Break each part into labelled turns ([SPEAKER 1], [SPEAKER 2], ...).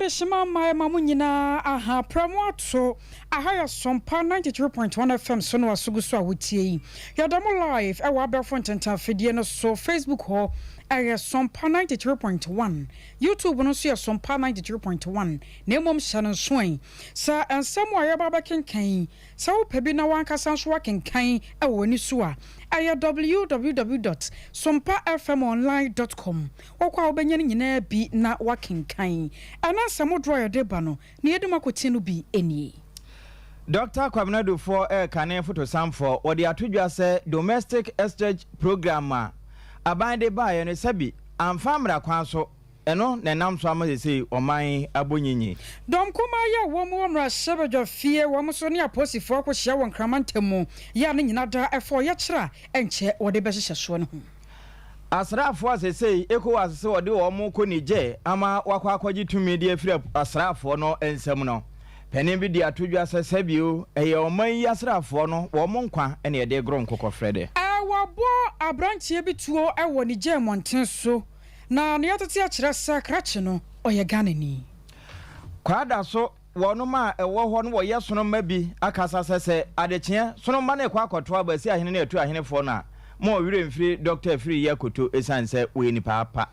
[SPEAKER 1] Shima my mamunyina aha promoto ahaya Sompa 93.1 FM so no asuguso awutie yadamo live e wa abefo ntenta fedie no so Facebook ho Sompa 93.1 YouTube no so Sompa 93.1 nemom shanon soen sa ensemo ayaba kenkan sa wo pebi na wankasa so wakenkan e woni so a www.sompafmonline.com okwa obenya nyina bi na wakenkan ana samo draw your deba no na yeduma kwoti no bi enie
[SPEAKER 2] Dr. Kwabnado for kane photo sample or the atudwa say domestic exchange program abande ba no sabi amfamra kwan so eno na nam so amase sei oman abonyinyi
[SPEAKER 1] dom kuma ya womo mra sebedwa fie womo so ne aposifo ko hia won kramantemu ya ne nyina da efo ye kira enche wode be hyehyɛ so no ho
[SPEAKER 2] asrafo asesei ECOWAS se wode wo mo ko nije ama wakwa akwaji tumi de afiri asrafo no ensem no penin bi de atodwa sesabio eye oman yi asrafo no wo mo nkwa ene de gro nkokɔ frede
[SPEAKER 1] wabo abrantie bituo ewo nije monten so na ne yatete a kire sa krache no oye ganani
[SPEAKER 2] kwada so wono ma ewo ho no wo yesono ma bi akasa sese adekye sono ma na kwa akoto abasi ahene na etu ahene fo na mo wire mfiri Dr. Free Yakoto esanse we ni papa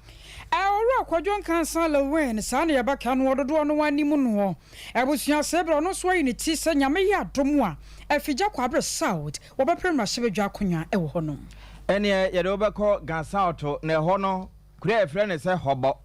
[SPEAKER 1] ora kwadjon kansa lawen sa na yabaka no wododo no wanimu no ebusua sebra no so yi ni ti se nyame ya domo a afija kwabre south wo be prema shebedwa akonwa ewo ho no
[SPEAKER 2] ene ye de obekọ gansa auto na ho no kure efre ne se hobo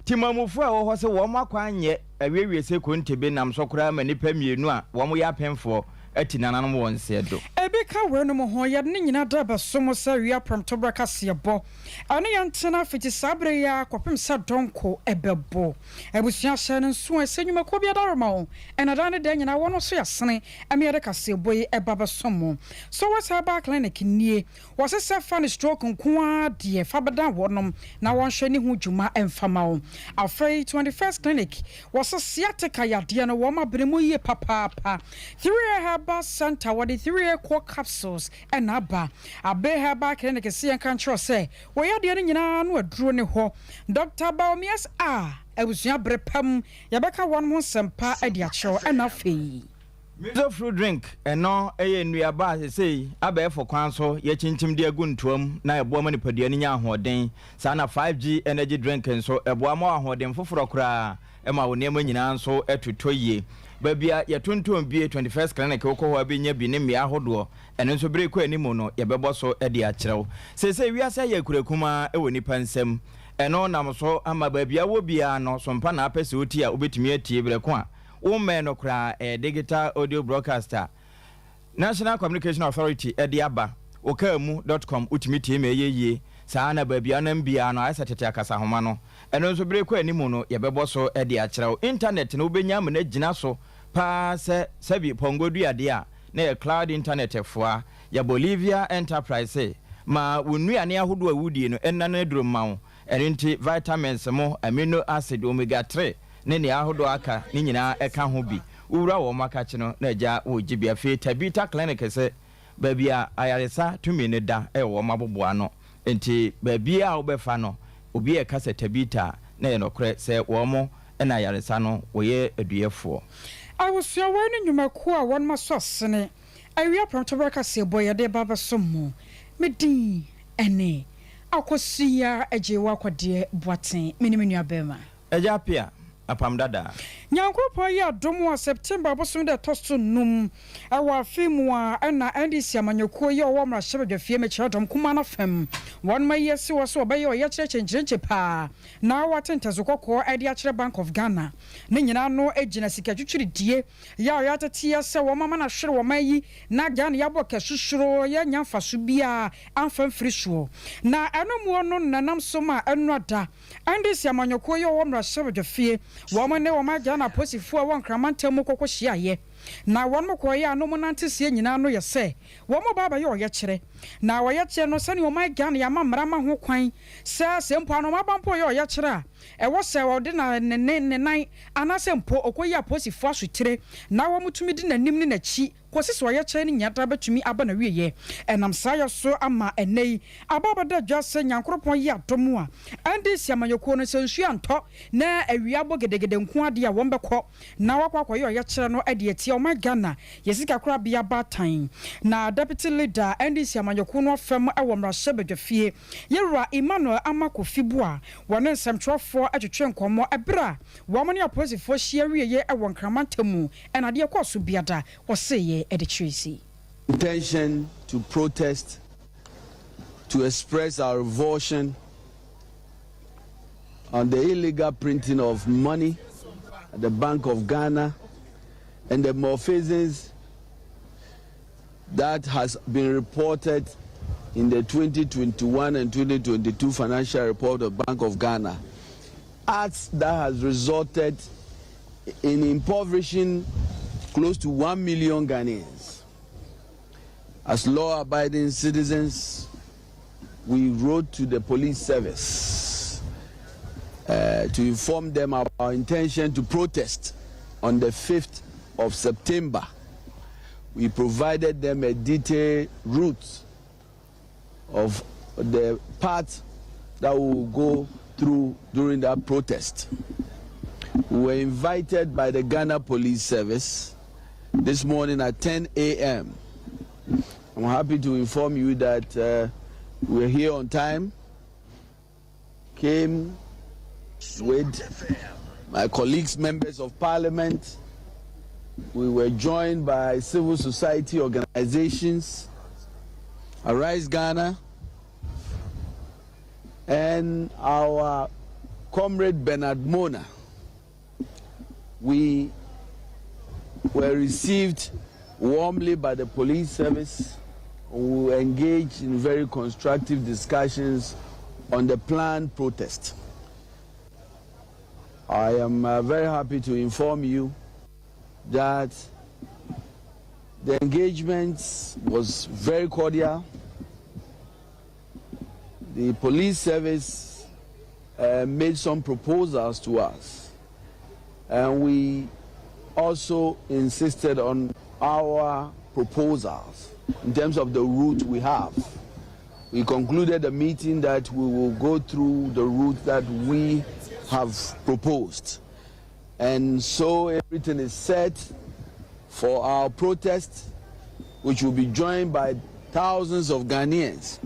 [SPEAKER 2] timamufu a wo ho se wo makwa anye awewie se kontebe nam so kura ma nipa mienu a wo mo ya pemfo atinananom won se do
[SPEAKER 1] ebeka we no mo ho ye ne nyina da ba somo sa wi apramto braka se bo ane ye ntena fiti sabre ya kwapem sa donko ebebo ebusua hye ne nso asenyuma ko bia daroma o enada ne da nyina wono so yasene ame de ka se boy ebaba somo so what's about clinic nie was se fan stroke nko de fabada wonom na won hwe ne hu djuma emfama o afrey 21st clinic was sciatica ya de no wo ma bremu ye papa 3 Herbal Center what the 3 core capsules and aba Herbal clinic see and control say we are the nyina no aduro ne ho Dr. Baumias ebusua brepam yabeka one mo sempa ade acho na fei
[SPEAKER 2] mizo fruit drink eno eye nnuaba sei aba efo kwan so ye chinchim de aguntuam na ebo ma nipadua ni nya ahoden sa na 5G energy drink nso ebo ma ahoden foforo kura ema wo nema nyina nso etotoyie babia ya tonton bie 21st clinic wo ko ho abenya bi ne mmea hodo eno nso bere ko animu no ye bebo so ade a kirew sese wiase ya kurakuma e woni pansam eno nam so ama babia wo bia no Sompa na apese oti a obetumi atie bere ko a wo me no kra digital audio broadcaster National Communication Authority ediaba okamu.com utimi tie me yeye saa na babia na mbia no asetete akasa homa no eno nso bere ko animu no ye bebo so ade a kirew internet no obenya am na gina so pa se sabi pongodu ade a na cloud internet foa ya Bolivia Enterprise ma wonuane ahodo awudie no enna na duro mawo erinti vitamins mo amino acid omega 3 ne ahodo aka ni nyina eka ho bi wura wo makache no na ja wo gibia fe tabita clinic se babia ayaresa tumi ne da wo maboboa no enti babia wo befa no obi e kasa tabita na ye no kre se wo mo na ayaresa no wo ye aduefo
[SPEAKER 1] I was your one nyumako one masosene awia promtobraka se boy de baba somo medi ene akosia ejewa kwade boaten miniminu abema
[SPEAKER 2] ejapia apam dada
[SPEAKER 1] nyankropo ya domo September bosom de tosto num awa fimu a na ndc amanyoko ye owo mra shebedwa fie me chirodom kuma na fam won ma yesi wo so obaye oye chirechenche pa na watentazo kokko ade a kire Bank of Ghana ne nyina no egina sika twitwiri die ya oya tatia se wo mama na hwere wo mayi na Ghana ya boka hwehwero ye nyamfa so bia amfa mfiriso na enomo no nanam soma enoda ndc amanyoko ye owo mra shebedwa fie wo ma ne wo ma Ghana posifo a won kramantemu kokko hyiaye na won mokoye anomo nantesie nyina no yese wo mo baba ye oye kire na wo ye kire no sane wo ma Ghana ya mamra ma ho kwan sa sempo anomo abampo ye oye kire ɛwɔ sɛ wɔde na ne nan anasɛ mpo okoyi aposifo asotire na wɔmutumi di nanim ne n'akyi kwasi so ya kyɛ ne nyata betumi aba na wieye ɛnam saa ya so ama ɛnɛyi ababada dwase nyankropon yi adomu a ande siamanyoko no sensu antɔ na awia bɔ gedegede nko ade a wɔn bɛkɔ na wakwakoyɛ ya kyerɛ no ɛde atia ɔma Ghana yesika kora bia batan na deputy leader ande siamanyoko no fam ɛwɔ mrahye badwafie yɛwura Emmanuel Amakofibu a wɔne nsɛmtwerɛfoɔ atwetwe nkɔmmɔ ɛbra wɔn ne aposifo hyia wieye ɛwɔ nkramantamu ɛna de kɔ so biada wɔseye
[SPEAKER 3] intention to protest, to express our revulsion on the illegal printing of money at the Bank of Ghana and the malfeasance that has been reported in the 2021 and 2022 financial report of Bank of Ghana. Acts that has resulted in impoverishing close to 1 million Ghanaians. As law-abiding citizens, we wrote to the police service to inform them of our intention to protest on the 5th of September. We provided them a detailed route of the path that we will go through during that protest. We were invited by the Ghana Police Service this morning at 10 a.m. I'm happy to inform you that we're here on time. Came with my colleagues, members of parliament. We were joined by civil society organizations, Arise Ghana, and our comrade Bernard Mona. We were received warmly by the police service. We engaged in very constructive discussions on the planned protest. I am very happy to inform you that the engagement was very cordial. The police service made some proposals to us, and we also insisted on our proposals in terms of the route we have. We concluded the meeting that we will go through the route that we have proposed. And so everything is set for our protest, which will be joined by thousands of Ghanaians.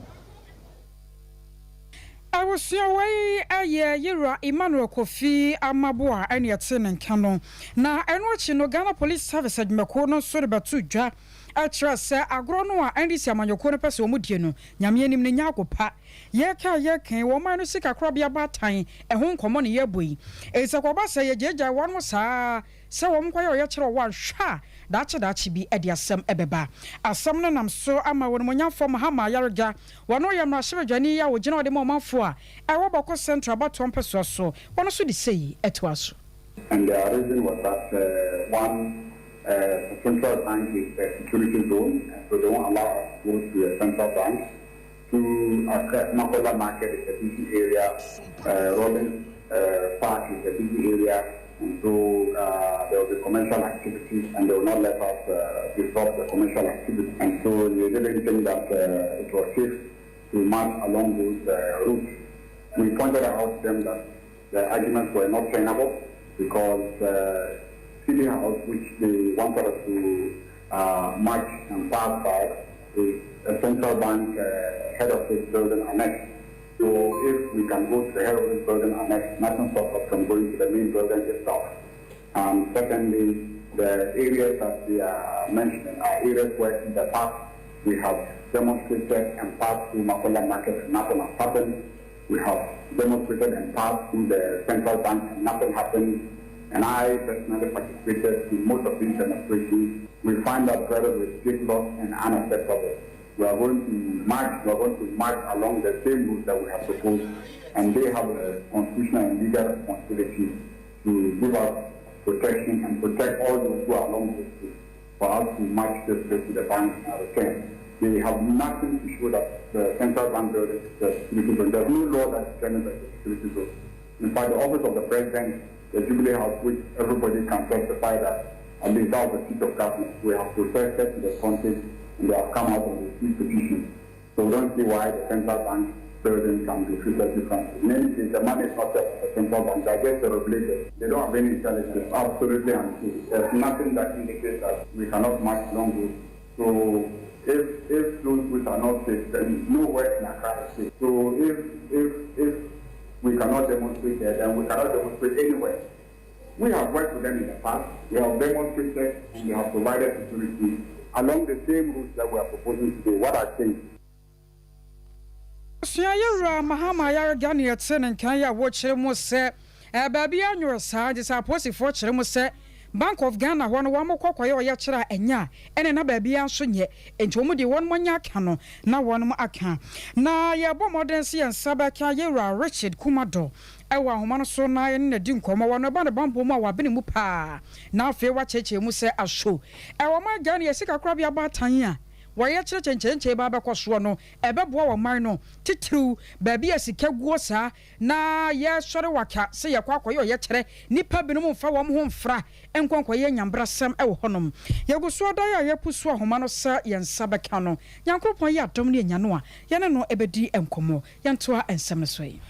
[SPEAKER 1] I was away a year, Yura Emmanuel Kofi Amaboa, and yet Sin Canon. Now, and watching no Ghana Police Service at Makono, so about 2 ja. I trust Sir Agronoa and this Yamanokona Paso Mudiano, Yamianim Nyako Pa, Yaka Yakan, woman sick a crabby about time, a home common yearboy. It's a Kobasa Yaja, one was so umquire yatra one sha, that she be Edia Sam Ebeba. As some nam so ama when Monya from Hama Yarga, one or Yamasha Jania, or General de Moment for a Roboko Central about 1 person or so, one should say it was.
[SPEAKER 4] And the reason was that one. Central bank is a security zone, and so they won't allow us to go to a central bank. To Makola Market is a busy area, Robbins Park is a busy area, and so there will be commercial activities, and they will not let us disrupt the commercial activities. And so we didn't think that it was safe to march along those routes. We pointed out to them that the arguments were not trainable because City House, which they wanted us to march and pass by, is a central bank head office building annex. So if we can go to the head office building annex, nothing stops us from going to the main building itself. Secondly, the areas that we are mentioning are areas where in the past we have demonstrated and passed through Makola Market and nothing has happened. We have demonstrated and passed through the central bank and nothing happened. And I personally participated in most of these demonstrations. We find that very ridiculous and unacceptable. We are going to march along the same route that we have proposed, and they have a constitutional and legal responsibility to give us protection and protect all those who are along this route for us to march this place to the bank and return. They have nothing to show that the central bank building is a security zone. There's no law that determines that it's a security zone. In fact, the office of the president, the Jubilee House, which everybody can testify that at least that was the seat of government, we have protested to the content and they have come out of the seat petition. So we don't see why the central bank building can be treated differently. In any case, the money is not just the central bank. I guess the regulators, they don't have any intelligence. Absolutely untrue. There's nothing that indicates that we cannot march long routes. So if those routes are not safe, then nowhere in Accra is safe. So if we cannot demonstrate there, then we cannot demonstrate anywhere. We have worked with them in the past. We have demonstrated and we have provided security along the same routes that we are proposing today. What I think.
[SPEAKER 1] Yara Mahama Yara Gani at Sen and Kaya watch him was set. Baby on your side is a pussy fortune was set. Bank of Ghana, one more cocoa yachra and ya, and another baby answer yet, and Tomudi 1 1 yakano, now 1 more account. Now, ya bombardency and Sabaka Yara Richard Kumado. Ewa humano so na ye ne din komo wono ba ne bampo mu awa bene mu pa na afi wa cheche mu se asho ewa ma gani ye sika kra bia ba tan a wo ye cheche ba ba kwaso no ebeboa wo man no titiru ba bia sika guo sa na ye sore waka se ye kwakwa ye kire nipa binu mu fa wo ho mfra enkonkwa ye nyambra sam ewo honom ye guso da ye pusu ahomano sa ye nsabeka no yankropon ye adom ne nya no a ye ne no ebedi enkomo ye ntoa ensem ne so yi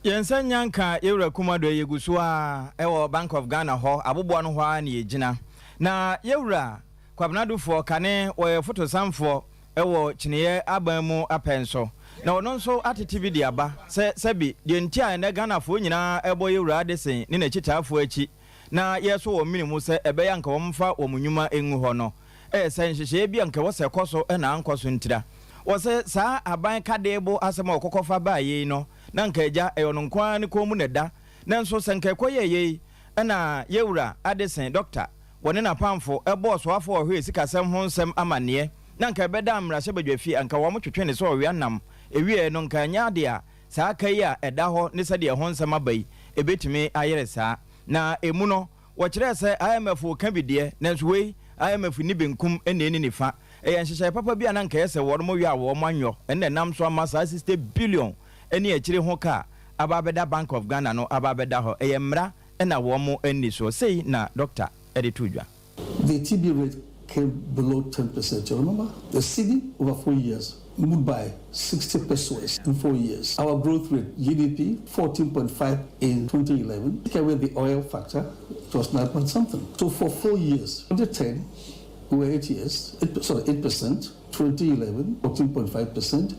[SPEAKER 2] Yensa nyanka yewra kumado yeguso a ewo Bank of Ghana ho abobo no ho a na yegina na yewra kwabnadufo kane wo photo samfo ewo chineye abamu apenso na ono nso atete bi aba sebi de ntia na Ghana fo nyina ebo yewra adesen ne na chitaafo achi na yeso wo minimu se ebeya nka wo mfa wo munwuma engu ho no se nhihye bi nka wo se koso na ankoso ntira wo se saa aban kadebo asema okokofa ba yi no na nka eja eyono nkwa ne komu neda na nso senka ekoyeye na yewura adesen doctor woni na pamfo ebo so afo ohwe sikasem ho nsem amane na nka beda amra hye badwafi anka wo motwetwe ne so owe anam ewie no nka nya de a saa kai a eda ho ne se de ho nsem abai ebetimi ayere saa na emu no wo kire se IMF ka bidie na nso wei IMF ni benkum ene ni nifa nhyehyɛ papa bi ana nka yɛsɛ wɔn mo wi a wɔn manyo ene nam so ama 60 billion ene akire ho ka ababeda Bank of Ghana no ababeda ho eyemra ena wɔn mo ani so sei na doctor editudwa.
[SPEAKER 5] The TB rate came below 10%. You remember? The CD over 4 years moved by 60 pesos in 4 years. Our growth rate, GDP, 14.5 in 2011. Take away the oil factor, it was 9 point something. So for 4 years, 2010, we were 8%, 2011, 14.5%,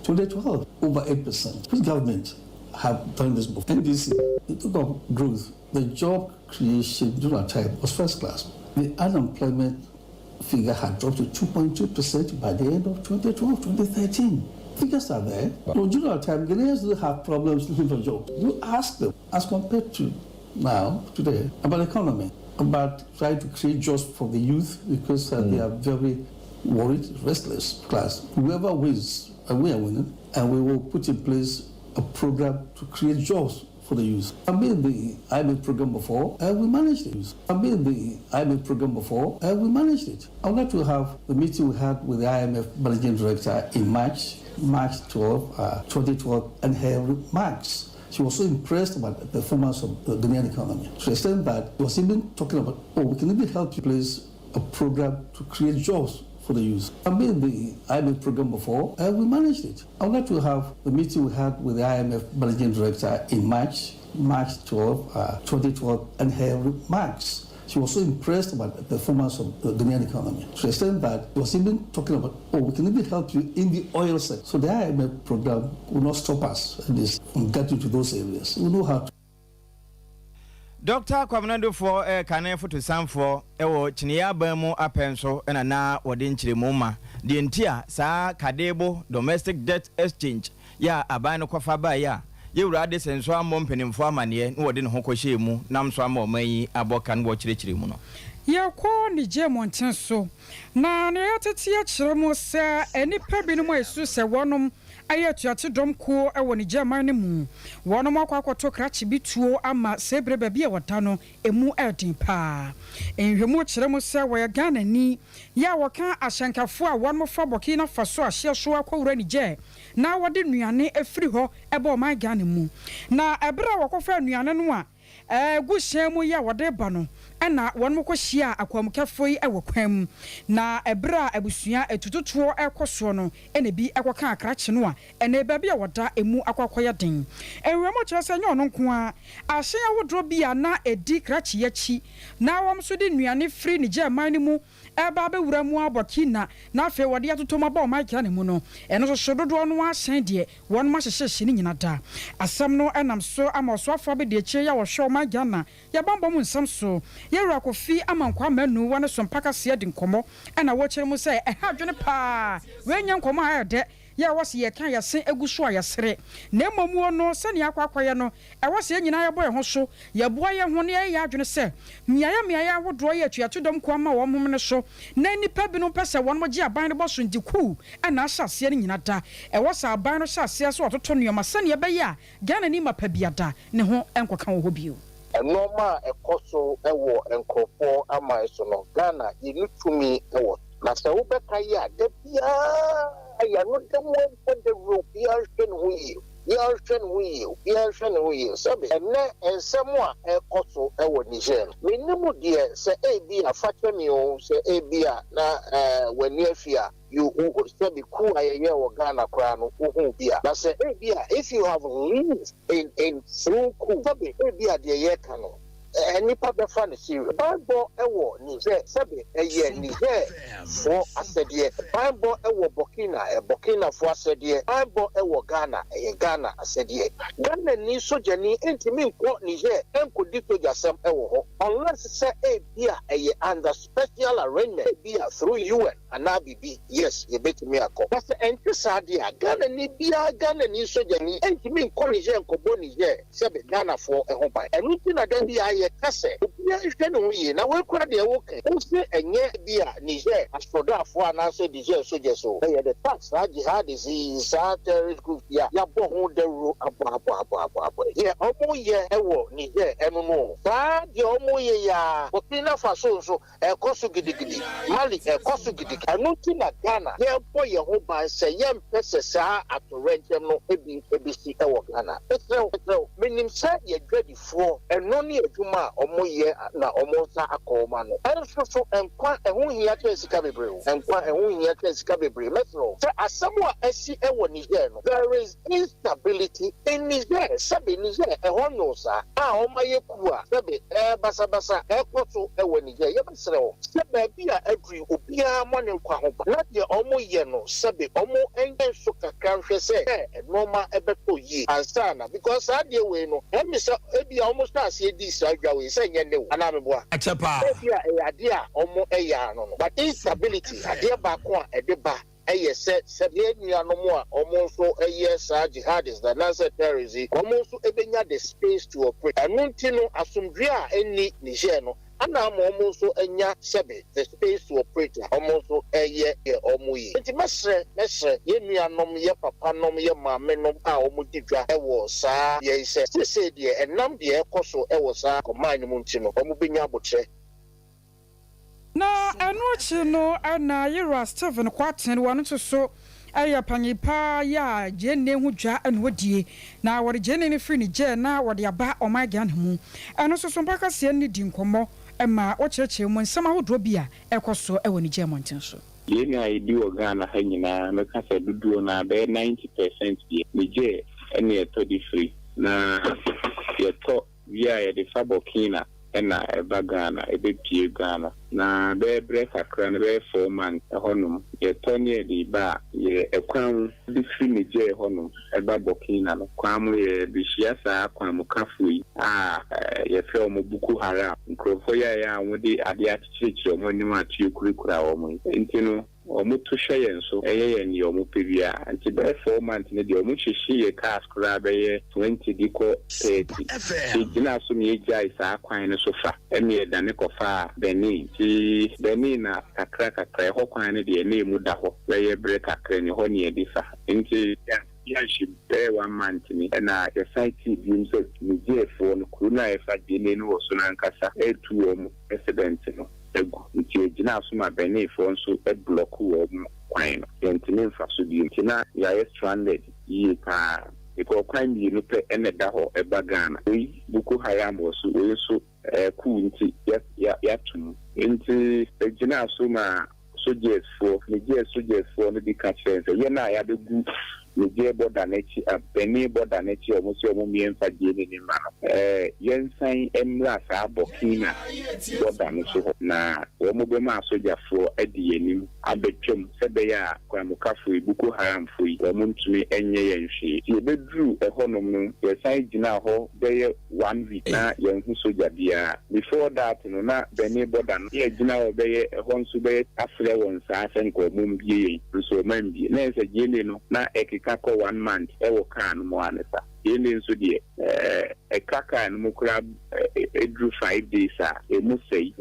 [SPEAKER 5] 2012, over 8%. Which government have done this before? NDC, the total growth, the job creation during our time was first class. The unemployment figure had dropped to 2.2% by the end of 2012, 2013. Figures are there. No, during our time, Ghanaians do have problems looking for jobs. You ask them, as compared to now, today, about the economy, about trying to create jobs for the youth because they are very worried, restless class. Whoever wins, and we are winning, and we will put in place a program to create jobs for the youth. I've been in the IMF program before, and we managed it. I've been in the IMF program before, and we managed it. I would like to have the meeting we had with the IMF managing director in March 12, 2012, and her remarks. She was so impressed about the performance of the Ghanaian economy. To the extent that she was even talking about, we can even help you place a program to create jobs for the youth. I've been in the IMF program before, and we managed it. I would like to have the meeting we had with the IMF managing director in March 12, 2012, and her remarks. She was so impressed about the performance of the Ghanaian economy. To the extent that she was even talking about, we can even help you in the oil sector. So the IMF program will not stop us from getting to those areas. We know how to.
[SPEAKER 2] Dr. Kwabnado for kane photo samfo ewo chineya bamu apenso ena na wode nchiremu ma de ntia saa kadebo domestic debt exchange ya aban no kwafa ba ya yewura de senso ammo mpenimfo amane na wode ne ho kohye mu nam so ama omanyi aboka no chirechiremu no
[SPEAKER 1] yakọ ni jemonten so na ne yatete ya kiremu se enipa binum esu se wonum aye tuate dom ko e woni German mu wono makwa kwato krachi bituo ama sebre ba bia wada no emu edin pa enhwemu kire mu se wo ya Ghana ni ya woka ahyankafo a wono fa Burkina Faso ahye so akwura ni je na wode nuane efiri ho ebe o man Ghana mu na ebra wakofa nuane no a gushen mu ya wode ba no na wono kohia akwamkafo yi ewo kwam na ebra abusua etututuo ekoso no ene bi ekoka akrache no a ene ba bia woda emu akwakoya den enwemo kyerese nye ono nko a ahye awodro bia na edi krache yachi na wom so de nuane free ni German mu eba be wura mu Burkina na afi wode atotoma ba o maika ne mu no eno so dodo no ahyen de won ma hyehye ni nyina da asam no enam so amaso afo be de eche ya wo hwe o maga na ya bamba mu nsam so yewura kofi amankwa manu wone Sompa kase de nkomo ena wo kire mu se ha dwene pa wenya nkomo ha de ya wase ye kan yase eguso a yasere na mamu no se ne akwakoye no e wase nyina ye boye ho so ye boa ye ho ne ye adwene se miaya wodo ye atuato dom ko ama wo mom ne so na nipa bi no pese won mo gi aban ne boso ndiku ena ahyase ne nyina da e wase aban no hyase so ototo nuoma se ne be ya Ghana ni mapa biada ne ho enkoka wo bio
[SPEAKER 6] enoma ekoso ewo enkofo ama eso no Ghana yinutumi ewo na se wo beka ya de bia ya no demo for the European we sabe ene ensemo a ekoso ewo Niger menimu de se ebi afatemi o se ebi a na wani afia you sabi ku ayeye wo Ghana kra no hu bia na se ebi a if you have lived in through ku sabe ebi a de ye ka no nipa be fa ne serious Bible ewo Niger sabe eye Niger for asede Bible ewo Burkina for asede Bible ewo Ghana Ghana asede Ghana ni soja ni entimi nko Niger enko di soja sam ewo ho unless say bia eye under special arrangement bia through UN anabibi yes ye betimi akọ but enti sade a Ghana ni bia Ghana ni soja ni entimi nko Niger enko bo Niger sabe Ghana for eho ba enuti na da bia kase obia hwe no ye na we kura de wo kan o se enye bia Niger asfodafo anase Niger soje so e the tax ha jihad is terrorist group ya bo ho de ro abo ye omo ye ewo Niger enu no sa de omo ye ya Burkina Faso so ekoso gidigidi Mali ekoso gidigidi anu ti na Ghana ye bo ye ho ba se ye mpese sa atorentem no ebi si ewo Ghana etro minim sa ye dwadifo eno ni adwuma omoye na omonsa akoma no enso enkwa ehun hia twesika bebre enkwa ehun hia twesika bebre metro so asemo asi ewo Niger no there is instability in Niger sabe Niger ehon no sa omaye ku a sabe basa ekoto ewo Niger ye besere o sabe bia adri obia mo ne nkwa ho ba na de omoye no sabe omo enso kakra hwe se normal ebeto yi ansana because ade we no emisa ebia omo start se di sa we say nyene wo ana meboa achepa ade a omo eya no but instability ade ba ko a ede ba eye se ye nuanom a omo so eye sa jihadists that answer terrorism omo so ebenya the space to operate anunti no asomdwe a eni Niger no ana omo so enya sebe the space to operate omo so eye omo yi nti mesre ye nuanom ye papa nom ye maame nom a omo didwa ewo sa ye se de enam de ekoso ewo sa command mu nti no omo benya abotre
[SPEAKER 1] na enochi no ana yira Stephen Kwaten wanu so aya panyipa ya jenne hu dwa anodie na wode jenne ne free ni je na wode aba omaga nemu eno so Sompa kase ni di nkomo ema o chereche mu nsama hodro bia ekoso ewo ni je monten so
[SPEAKER 7] yeni aidi wo Ghana ha nyina me kase duduo na be 90% bi ni je ene eto di free na yeto via ye de Burkina ena eba Ghana ebe pie Ghana na be break akra na be 4 months honum ye tonye di ba ye ekwan di free ni je honum eba Burkina no kwam ye bi siasa kwam kafui ye fe o buku hara nkrofo ya wodi ade atichire o monim atu kurikura o mo ntino omutu hweye nso eye ni omupebia anti be 4 months ne de omuhyeshi ye cars kura be ye 20 diko 30 igina so mi eja isa kwan ne sofa ene da ne kofa Benin na kakra ho kwan ne de ne mu da ho be ye break akra ne ho ne edifa nti Yashim, 1 month, and I cited him said, Niger for Kuna, if I didn't know Sunankasa, 2 president. It's now my benefit for so a block of wine. And for so the Tina, you stranded. You can. Because crime you look at any daho a bagana. We Buku Hayam was so cool into into the Jina Suma soldiers for Niger soldiers for the catchers. Yena I had a good Niger border nature, a penny border nature, Monsieur Mummy and Fajin in man. Yen sign Emlas Abokina border nature. Na Womobema soldier for Eddie Abechum Sebeya, Kwamukafu, Buku Hayam free, Womuntumi, Enye and she. You bedrew a honor, your side Jina ho, there 1 week na young soldier dear. Before that, no, not Benny Bodan, here Jina obey a Honsube, after one Sassen, Mumbi, so Membi, there's a Jelino, na Ekikako 1 month, Ewokan Moanesa. Yelling so dear, a kaka and Mukrab, it drew 5 days, a must say,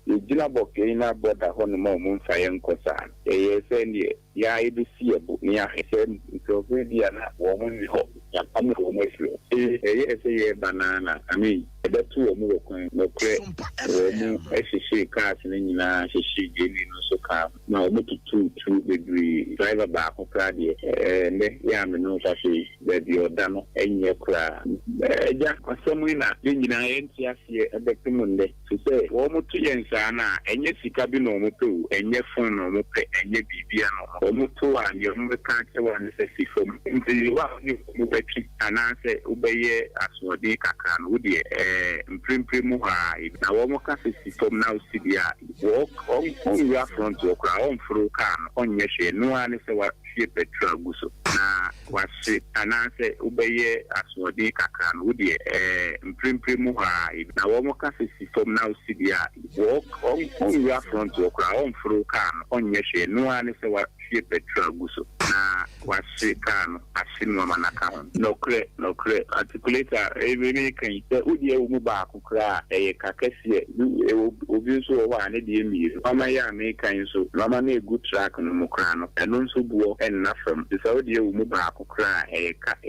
[SPEAKER 7] Jilabok, Ina bought a honeymoon fire and Kosan. A send ye, ya, I do see a book near his head, so really a woman we hope. I'm home with you. A banana, I mean, the 2 or more, no credit, as she cars and she gave so calm. Now, look to 2 degree driver back of Claudia, and Yam and no such that you're done. Your cry. Jack or some winner, being an NTS at the Monday to say, Womo to Yansana, and yes, you can be normal too, and your phone normal pay, and your BBN, almost 2 and your number can't one says from the one you and answer Ubay as what they can, would ye, Primprimuha, now Womoka from now, Sidia, walk on your front to a crown for can on your share, no one is what she petrol guso. Na was and answer Ubay. As what they can would ye Primprimu high. Now, Womoka from now, Sidia, walk on your front to a crown for can on your share, no one is what she petrol guso. Na was she can as Sinwaman account. No credit, articulator, every can say, would you move back, cry a Kakesi, you obvious one, a Mamaya make so, Mamane good track on the Mokrano, and also go and nothing. The Saudi move back, cry a kind.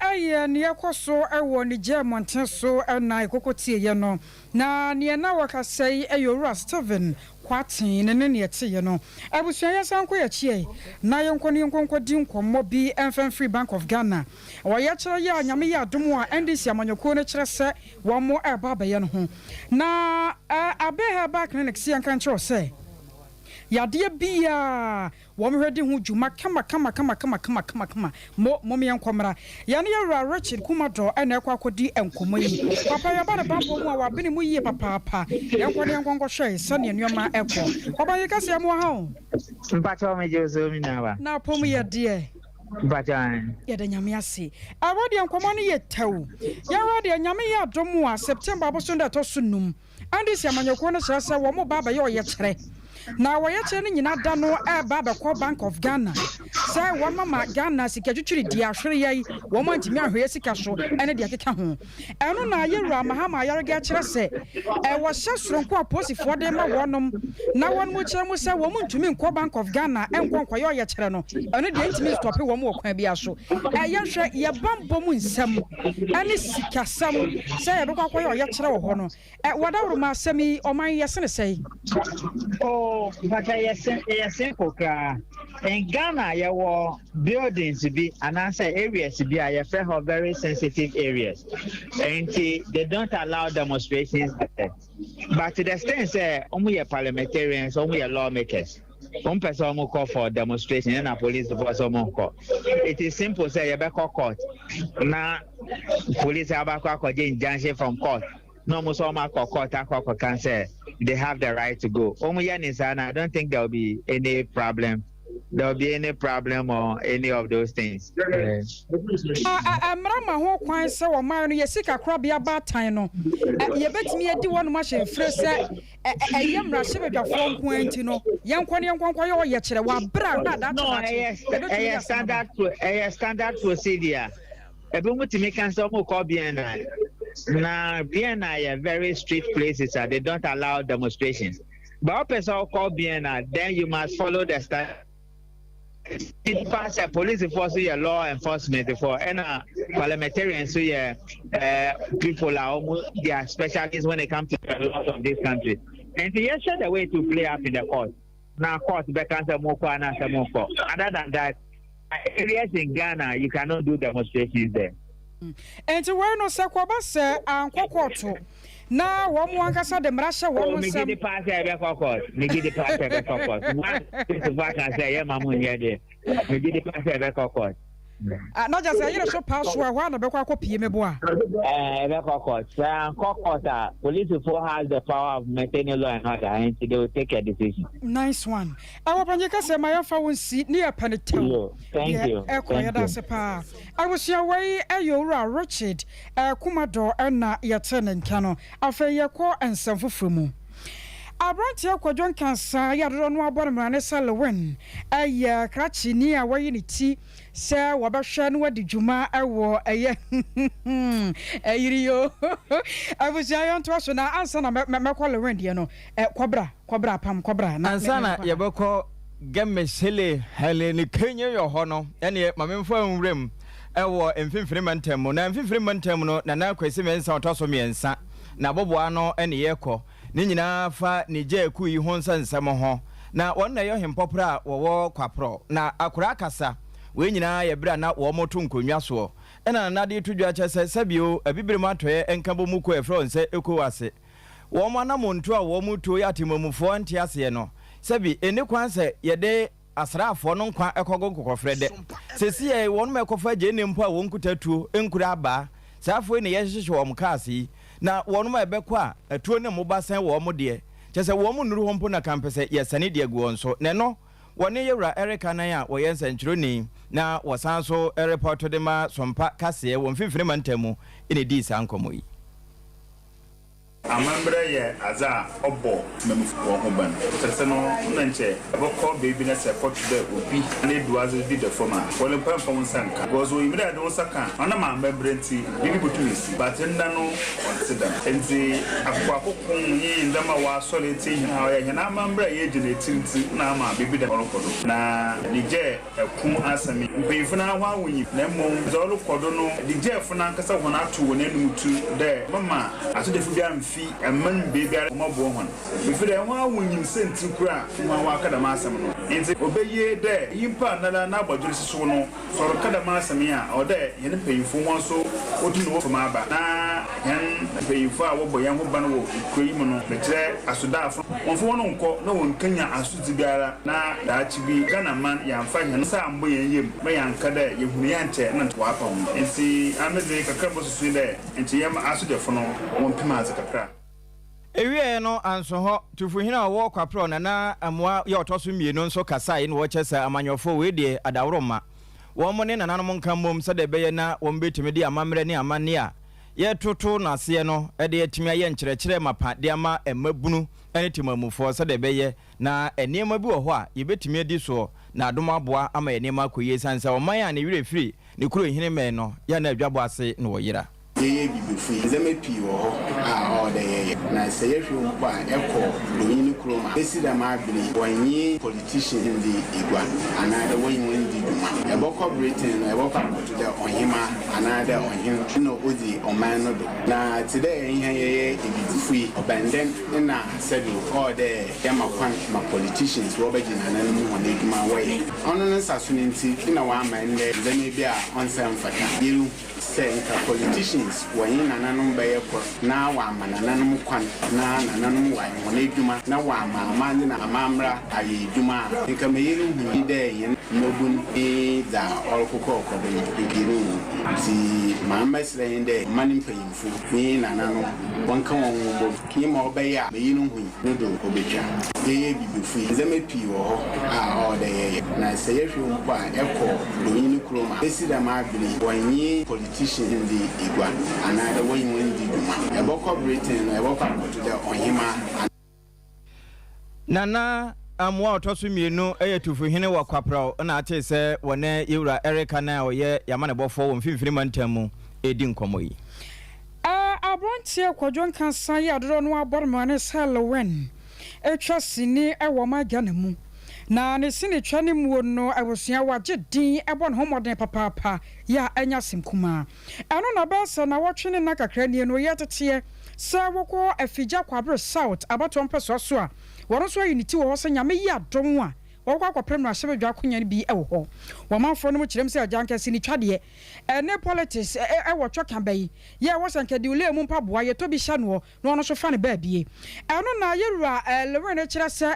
[SPEAKER 1] Aye, near Coso, I won the German so and I cocotti, you know. Na near now, I can say, a Steven, Quatin, and any at you know. I was saying, some queer na yonkoni dinko mobi and free Bank of Ghana. Or yacha ya, Yamia, Dumoa, and this Yamanokona Tressa, 1 more a baba yan home. Na I bear her back next year and control say. Ya dear bia wom hwede hu djuma kama mommy enkomra ya ne yara Richard Kumado ena ekwakwodi enkomo yi papa ya ba ne bambo mu a wa bene mu yie papa enkone enkonko hwe sane enuama ekọ papa ye kase am ha o
[SPEAKER 8] mpacho me jeso mi na ba
[SPEAKER 1] na pom ye de
[SPEAKER 8] Bajan.
[SPEAKER 1] Ya da nyame ase awodi enkomo ne ye taw ya wadi nyame ya domu a September abosonda to sunum andi si amanyoko no hyase wo mo baba ye oye kere na wayache ni nyina da no baba ko Bank of Ghana say wo mama Ghana sika twitwiri di ahwere yai wo mo antimi ahwe sika so ene de akeka ho eno na yewura mahama yarega kire se wo hye soronko aposifo de ma wonom na wonom kire mu say wo mo ntumi nko Bank of Ghana enkonko ye oye kire no eno de antimi stop wo mo okwan bia so yehwe ye bambo mu nsam ene sika sam say ye bekwa ye oye kire wo ho no wadawro ma asemi oman yesene say
[SPEAKER 8] but I simple. In Ghana, you were buildings be and answer areas be I have very sensitive areas, and they don't allow demonstrations. But to the extent say, only a parliamentarians, only a lawmakers. One person will call for demonstration and a police force call. It is simple. Say you back court. Now, police have back court injunction from court. No musoma court can say they have the right to go. I don't think there will be any problem. There will be any problem or any of those things.
[SPEAKER 1] Mama ho kwan se wo man no yesika krobia ba tan no ye betimi edi wonu ma hye frɛ sɛ yemra hye bedwafo nko anti no yenkwane ye wo ye kyerɛ wa bra na da
[SPEAKER 8] standard procedure. Ebe mutimi kan se mo ko bien na Vienna are very strict places. They don't allow demonstrations. But person call BNR, then you must follow the standard. It pass a police force, your law enforcement for and parliamentarians, so yeah, people are almost they are specialists when it comes to the laws of this country. And so yes, the way to play up in the court. Now, court back answer more. Other than that, areas in Ghana, you cannot do demonstrations there.
[SPEAKER 1] And to where no sakwabas and kokoto. Na one kasa de mrasha one
[SPEAKER 8] me get the pass every court. Me get the pass every court. One is the back and say, yeah, mamu here there. Me get the pass every court.
[SPEAKER 1] Not just a year so pass where one of the copy me boy.
[SPEAKER 8] Every court. So, police force has the power of maintaining law and order, and they will take a decision.
[SPEAKER 1] Nice one. Our Panica say my phone seat near Penitentiary.
[SPEAKER 8] Thank you.
[SPEAKER 1] I was your way, Ayora, Richard, Kumador, and Yaten and Cano, Afe Yako and Sanfufumu. I brought your quadrant cancer, Yadron bottom and a salawin. A year cratchy near where you tea, Sir Wabashan, what did you ma? I wore a year. I was young to us when I answer my call Rendiano, Cobra, Pam Cobra,
[SPEAKER 2] Ansana, Yaboko, Gamme Silly, Helen, Kenya, your honor, and yet my main phone rim. I wore in Finfriman Temo, and Finfriman Temo, Nana Quasimens or Tossomi and Sa, Nabobuano and Yeko. Nina fa nije ku yi honsa nsemo ho na wonna yo hempopra wo kwapro na akura kasa we nyina ye bra na wo moto nkonwa so ena na de tudwa chese sabio abibire matoye enkabo mu ko efro nse ekowase wo mo na monto a wo muto ya temamufo ntiase no sabi eni kwanse ye de asrafo no nkwa ekogo kokofrede sesi ye wonu mekofa je ne mpo a wo nkutatuo enkura aba safo ne ye hihye wo mkasi na wonu ma ebekọ a atuo ne mobasan wo mo de chese wo mo nuru hompo na kampese yesane de agu onso ne no woni yewra Erika nan a wo yensa nchironi na wasanso report de ma sompa kase wo mfimfini mantamu ene di sankomo yi
[SPEAKER 9] amambra ye aza obo memufu ho ban tese no na nche boko baby na se court de obi na eduaze di de forma wole pamfam sanka gozo imira de osaka ona ma membrenti bibi butuisi but nda no consider enzi akwa kokon yi ndama wa soliti ha ye na amambra ye gine tinti na ma bibi de orokodo na nije ekun asami mpefuna ho awunyi na mom zolo kodo no nije funa nkasa hona to wona numutu de mama aso de fu fi amman baby mo hon before ho awunyim senti kura ma wa kada ma asam no enti obeye de yimpa na agbaduru siso no so kada ma asam ya o de yen payifo won so odu no fama ba na yen payifo a wo boyan ho ban wo kuyi mu no be kire asodafo won fo no nko na won kanya asudi biara na da chibi Ghana man ya mfa yen sa ambo yen yem ma yan kada ye hunu ya nche na to apa mu enti ameze kakra bo susu de enti yem asodafo no won pima azakakra
[SPEAKER 2] ewie no anso ho tufuhina wo kwapro na amwa ya otoso mienu nso kasai no wochesa amanyofo we de adaworoma wo mo ne nananom nkammom se de beye na wo mbetimi de amamre ne amane a ye toto na se no e de yetimi aye nkyerɛkyerɛ mapa de ama emabunu ene timamufo se de beye na enema bi wo ho a ye betimi adi so na adoma boa ama enema akoye sanse o man a ne wire firi ne kuro hine men no ya na adwabo ase no wo yira
[SPEAKER 10] ye bibi free zeme pi wo a o de ye na se ye hwe mpo a eko doyin kroma esi da ma abiri wonyi politician in the igwa another way when di duma e boko britain e boko to the ohima another ohim no odi o man no do na today ihe ye bibi free obenden na said all the yama kwan ma politicians wo be gina nan mu won eduma way ono no sasunenti na wa man de zeme bi a on sam fata yiru say politicians when nananom baye ko na wa manananom kwan na nananom wa won eduma na wa ma na amamra ayi eduma nka meyiru hu de yen nobun e da orokoko okodo egiru ti mama sire de manim payimfu ni nananom wonka won bo ki ma obaye a meyiru hu no do obetwa ye bibifu zeme pi wo a o de na se ye hwe mpo a eko doyin kroma esi da ma abiri wonyi politician in the igwa another way when di duma e boko britain e boko to the ohima
[SPEAKER 2] nana amwa otoso mienu eyetufuhine wa kwapra na ate se wona yewra Erika na oye yamane bofo wo mfimfini mantamu edi nkomo yi
[SPEAKER 1] abrontie kwadwon kan san ya dodo no abormane Halloween etwa sini ewo magana mu na ne sini twa ne mu no awosua wagye din ebo ne homoden papa ya anya simkuma eno na basa na wotwe ne na kakra nie no yetete sa woko afigya kwabre south abato mpeso so a wono so unity wo so nyame yi adom a woko akopem na hyebe dwa akonya ne bi ewo ho womanfo no mu kirem se ajanka sini twade ne politics ewo twoka bayi ye wo sankade ule mu mpaboa ye to bi hya no no so fa ne ba bie eno na yewura lewe ne kire se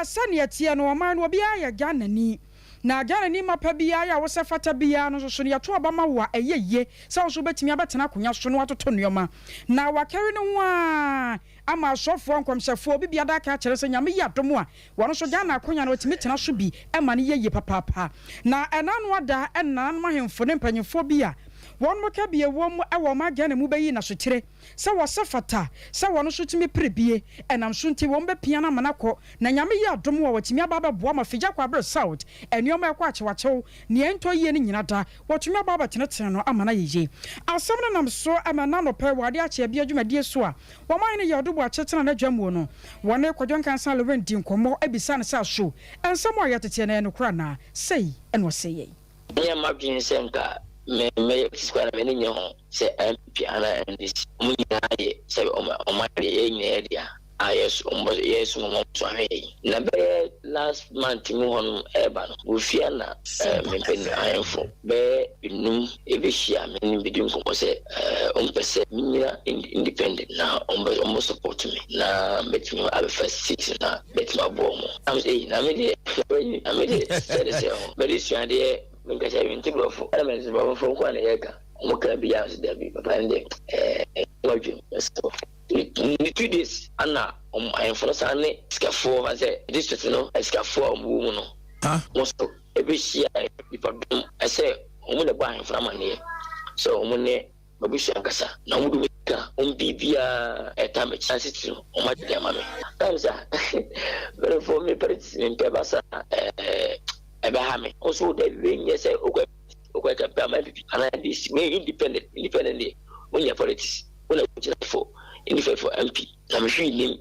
[SPEAKER 1] sane tie no man no bia ya ganani na ganani mapa bia ya wo se fata bia no so ne to obama wa eyeye se wo so betimi abetena akonya so no atoto nneoma na wakari no wa ama sofo nkwamhyefo bibia da ka kire se nyame ya domo a wono so gana akonya no otimi tena so bi ema ne yeye papa na enano ada enan mahemfo ne mpanyefo bia won mo ka bie wom ewo ma gana mu bayi na so kire se wo se fata se wono so timi prebie enam so nti won be pia na manakọ na nyame ya adom wo watimi ababa boa ma figya kwa bre south enioma ekwa achewachew ne ento yie ne nyina da watumi ababa tenetene no amana yeye asem na nam so amana no pe wade ache bia dwumadie so a wo man ne yodo a chetena na dwamu no wone kwadon kansa lewen di nkomo ebisa ne sa so ensem a yetete na enokra na sei eno sei
[SPEAKER 11] ye mabdin senka me square me nye ho se MP ana ndis munya ye se o ma ye nye dia yes mo so he na be last month mu hon eba no wo fia na me pen ayefo be num e be hia me ni bi dim ko se pese minya independent na on support me na betimi abe first season na betimi abo mo am say na me de say say be this one de because I went to go for elements from Quanega. Moka be out there, but I'm there. So, 2 days, Anna, I am for Sunday, scaffold as a district, a scaffold woman. Most every year, I say, I'm going to buy from money. So, money, Babushankasa, now do it, Bibia, a time a chance to, on my dear mammy. Times are very for me, but it's in Pebasa. Ebahame also the ring yes okay and this may independently when your politics when for MP I'm sure him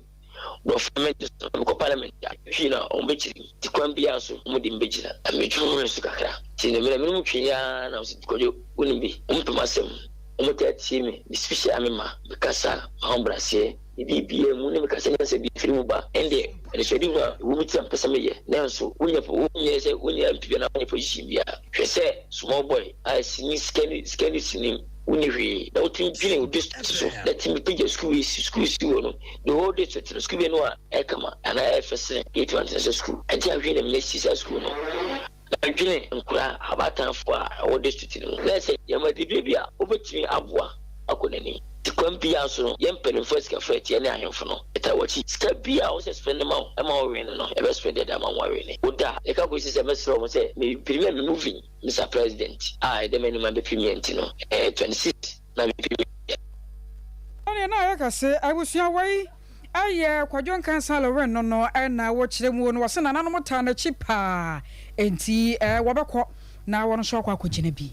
[SPEAKER 11] no parliament you know on which the Quambia so mudim bejina and me true so kakra tin me me twia na so kojo unimbi umpemasem umutati me especially amema because hombrase ibibie mu ne because nyase bi firi mu ba ende e so di wo muti am pesa meye nanso unya se unya mpibia na unya position bia hwese small boy I see skinny sinim uni hwe na utin dwene o district so let me page school no the whole district school no a ekama ana FS 8 school I tell hwe na Messi school no dwene nkura abatan fo a wo district no let's say yamadi bibia obetumi aboa akonani Quambia so yempere first ka fret ye ne ahemfo no eta wachi ska bia wo se spend ma o ma o win no e be spend da ma wa win oda e ka ko si se mesro mo se me premier me moving Mr President de me no be premier no 26 na me premier
[SPEAKER 1] oni na ya ka se abusua wai aye kwadon kansa Lauren no na wo kire mu no wose na nanom ta na chipa enti wobekọ na won so kwa kogina bi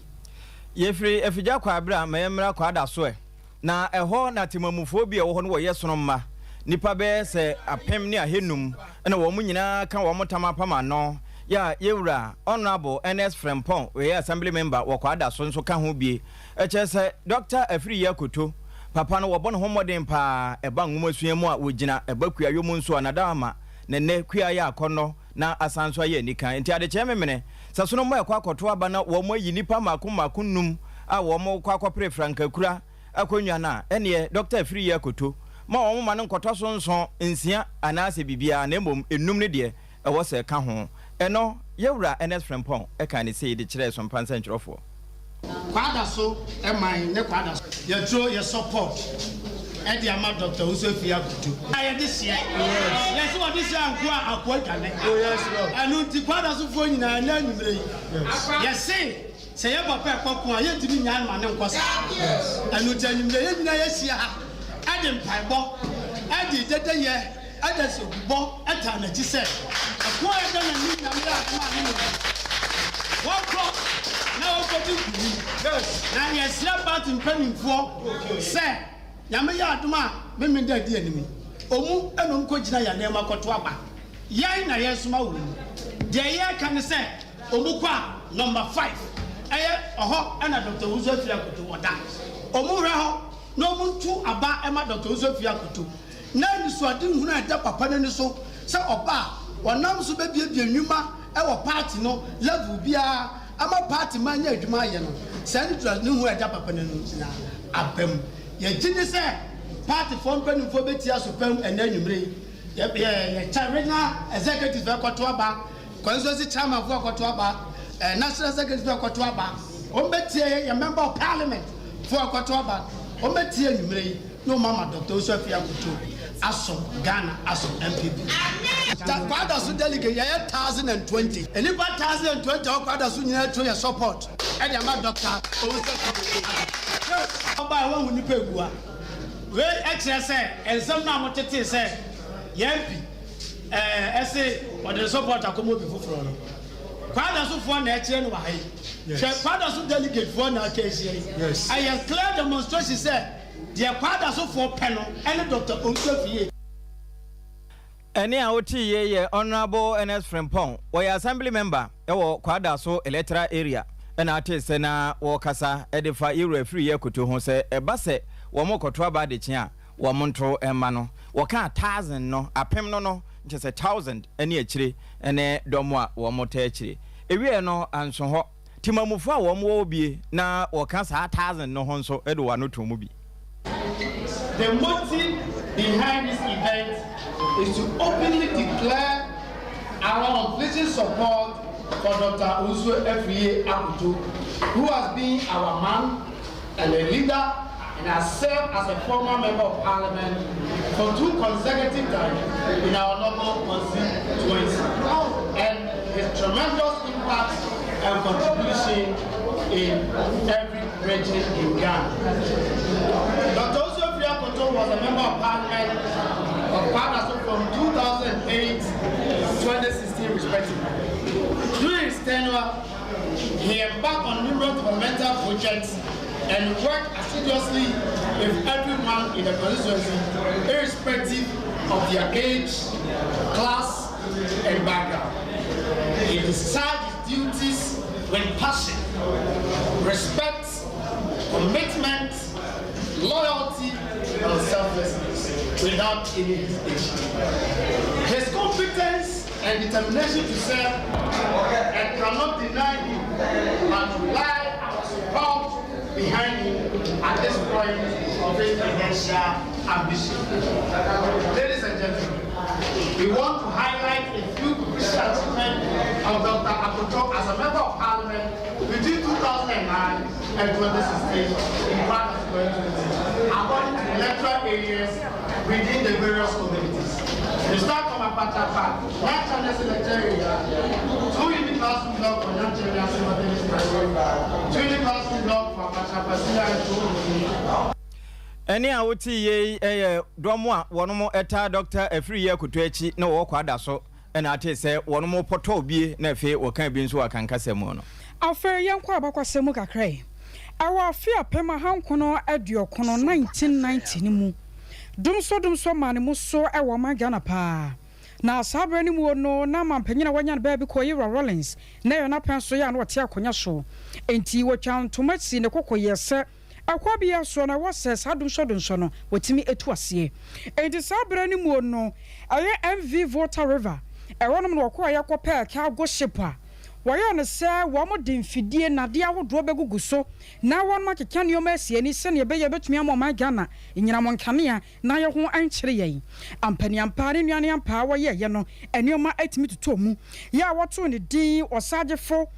[SPEAKER 2] yefri efija kwa abra mayemra kwa da so na eho na timamufo bi ewo no wo yesono mma nipa be se apem ne ahenum na wo munyina kan wo motamapama no ya yewura honorable NS Frempong we assembly member wo kwa da so nso ka ho bi eche se Dr. Afri Yakoto papa no wo bon ho modern pa eba nwomasuye mu a wogina ebakua yomu nso anadama ne kua ya akono na asanso ya nika enti ade che memene sasono mo ekwa akoto aba na wo mo yi nipa makunum a wo mo kwa akopre frankakura akonwa na ene Dr. Afri Yakoto ma wo ma no nkoto so nso nsia anase bibia na emom enum ne de ewo se ka ho eno yewura NS Frempong e kan ne sei de kire so mpansa nkrofo
[SPEAKER 12] kwada so e man ne kwada so ye draw your support e di ama Dr. Afri Yakoto aye this year yes what this year akwa dwane oh yes lord anu ti kwada so fo nyina na nwumre yes say ye papa ekoko aye ti bi nyan ma ne nkosa anu ti nwumre ye nyina ye sia ade mpaibo ade dede ye ade so bo eta na ji se akwa ye na ni na me akwa ni wako na wako ti yes na ye sia bat mpanyimfo se ya me ya adoma me me da di animi omu enom ko gina ya nema koto aba yan na yesuma wo de ye kan se omu kwa number 5 eye oho na Dr. Uzofia Kutu oda omu hwe ho no omu tu aba ema Dr. Uzofia Kutu na ni so ade hunu ada papa ne so se oba wonam so be bia nwuma e party no level bia ama party man nya adwuma ye no se ni hu ada papa ne no na abam ye gine se party form penufo betia so pam enanwumre ye regional executive akoto aba constituency chairman for akoto aba national executive akoto aba o betie ye member of parliament for akoto aba o betie enwumre no mama Dr. Uzofia Kutu aso Ghana aso MPP kwada so delegate ye 1020 enipa 1020 o kwada so nyina to your support e dey ma Dr. Uzofia Kutu oba won hu nipa egua we say ensem na motete say yempi ese what the support akomo bi foforo no kwada so fo na ekire no wa hai kwada so delegate fo na akesi yes I am clear demonstration say the kwada so fo pe no ene Dr. Uzofia
[SPEAKER 2] Eni a oti ye Honorable NS Frimpong we assembly member e wo kwada so electoral area ena ate se na wo kasa e de fa ire free ye Kutu ho se e ba se wo mo koto aba de chia wo mo ntro ema no wo ka 1000 no apem no nche se 1000 ene akire ene domo a wo mo ta akire ewie no anso ho timamufu a wo mo wo bie na wo ka sa 1000 no ho nso e do wa no to mu bi.
[SPEAKER 12] The motive behind this event is to openly declare our unflinching support for Dr. Uzofia Kutu, who has been our man and a leader and has served as a former member of parliament for 2 consecutive times in our noble constituency, and his tremendous impact and contribution in every region in Ghana. Dr. Uzofia Kutu was a member of parliament of Ghana from 2008 to 2016 respectively. During his tenure, he embarked on numerous developmental projects and worked assiduously with everyone in the constituency, irrespective of their age, class, and background. He discharged his duties with passion, respect, commitment, loyalty, and selflessness without any hesitation. His competence and determination to serve and cannot deny him and rely our support behind him at this point of his presidential ambition. Ladies and gentlemen, we want to highlight a few crucial achievements of Dr. Kutu as a member of parliament between 2009 and 2016 in Ghana according to electoral areas within the various communities. We start from Apachapa, National Secretary, 2 unit classroom block for Nigeria Simultaneous President, 2 unit classroom block for Apachapa, Sila and
[SPEAKER 2] Eni a woti ye domo a wono mo eta Dr. Efriye Kutu echi na wo kwada so ena ate se wono mo poto bie na fe wo kan bi nso akanka semu no
[SPEAKER 1] afa yenkwa abakwasemu kakrai awa afia pema hankono adiokono 1990 ni mu dumso mane mu so ewo magana pa na sabre ni mu no na mampanyina wanya ba bi ko Yira Rollins na yo na penso ya na wote akonya so enti wo twantomasi ne kokoyese akwabia so na wose sadumso no wotimi etu ase enti sabre ni mu no aye MV Volta River ewonom no ko yakopɛ ka go shipa wayo ne se wo mo de mfidie na de ahodo begugu so na won ma keka ne o ma sie ni se ne be ye betumi amoma Ghana nyina mo nkanea na ye ho ankyere ye ampani ampare nuane ampa wo ye no ene o ma atimi tutomu ya woto ne din osagefo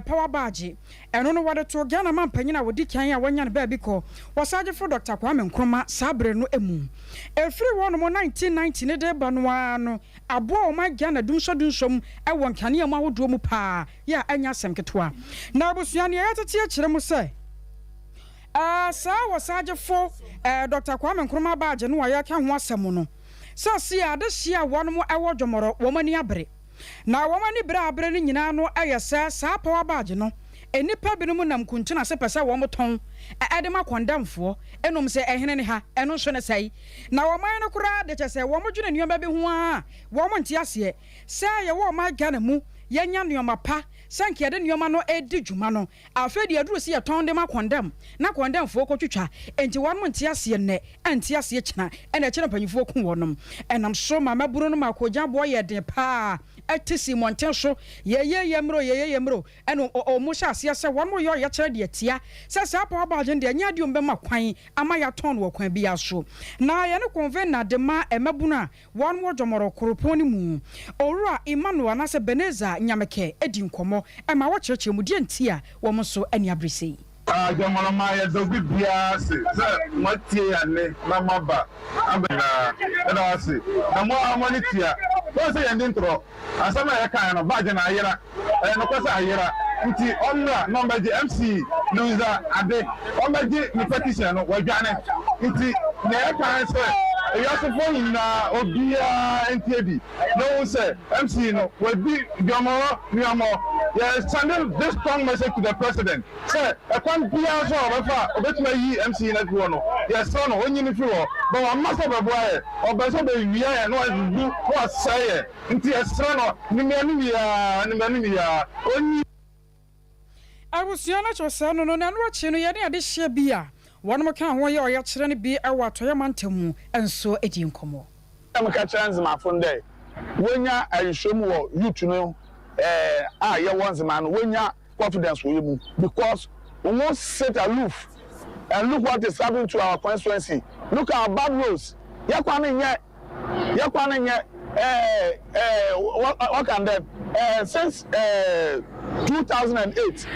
[SPEAKER 1] power badge eno no wade to Ghana man panyina wodi kan ya wanya ne ba bi ko wasagefo Dr. Kwame Nkrumah sabre no emu efiri wono mo 1990 ne de ba no ano abo o ma Ghana dumsodunsom e won kanea mo ahodo mu pa ya anya semketwa na abusuane ya tete akire mu se sa wasagefo Dr. Kwame Nkrumah badge no ya ka ho asem no sase ya de hia wono mo ewo dwomoro wo mani abre na womani bra abre ni nyina no ayese sa power badge no enipa bi no mu nam kuntuna se pese wo moton ade ma kondamfo enom se ehene ne ha eno so ne sai na wo man no kura de che se wo modwene nneoma bi ho a wo mo ntia se ye wo ma Ghana mu yenya nneoma pa sanke de nneoma no edi dwuma no afedi aduru se ye ton de ma kondam na kondamfo ko twitwa enti wo mo ntia se ne antia se kina ena kire panyifo ku wonom enam so ma maburu no makoja bo ye de pa atisi monten so yemro eno o mo sha ase se won mo yo ye kire de tia se sa pa ba agenda nya de ombe ma kwan ama ya ton wo kwan bia so na ye no convene na de ma emabunu a won mo jomoro koropon ni mu owura Emmanuel na se Beneza Nyameke edi nkomo ema wo kire mu de ntia wo mo so ani abrese
[SPEAKER 13] Jamala Maya Dogi Bias, Matia, Namaba, Abena, and I say, Namo Amonitia, what's the intro? And some kind of Bajan Ayera, and of course Ayera, Inti Omra, number the MC, Louisa, Ade, Omba the petition, Wajane, Inti, Neka, sir. You have to phone in Obia NTB. No, sir, MC, no, will be Gamora, Miamo. Yes, sending this strong message to the president. Sir, I can't be also of my MC in everyone. Yes, son, when you feel, but I must have a boy, or better be we are and what say it. Into a son of Nimania.
[SPEAKER 1] I was young at your son, and watching any addition beer. One more can where you are trying to be a water mantum, and so it in como.
[SPEAKER 13] I'm a chance my phone day. When you show me you to know. You want man when your confidence will move because we won't sit aloof and look what is happening to our constituency. Look at our bad roads. What can them since 2008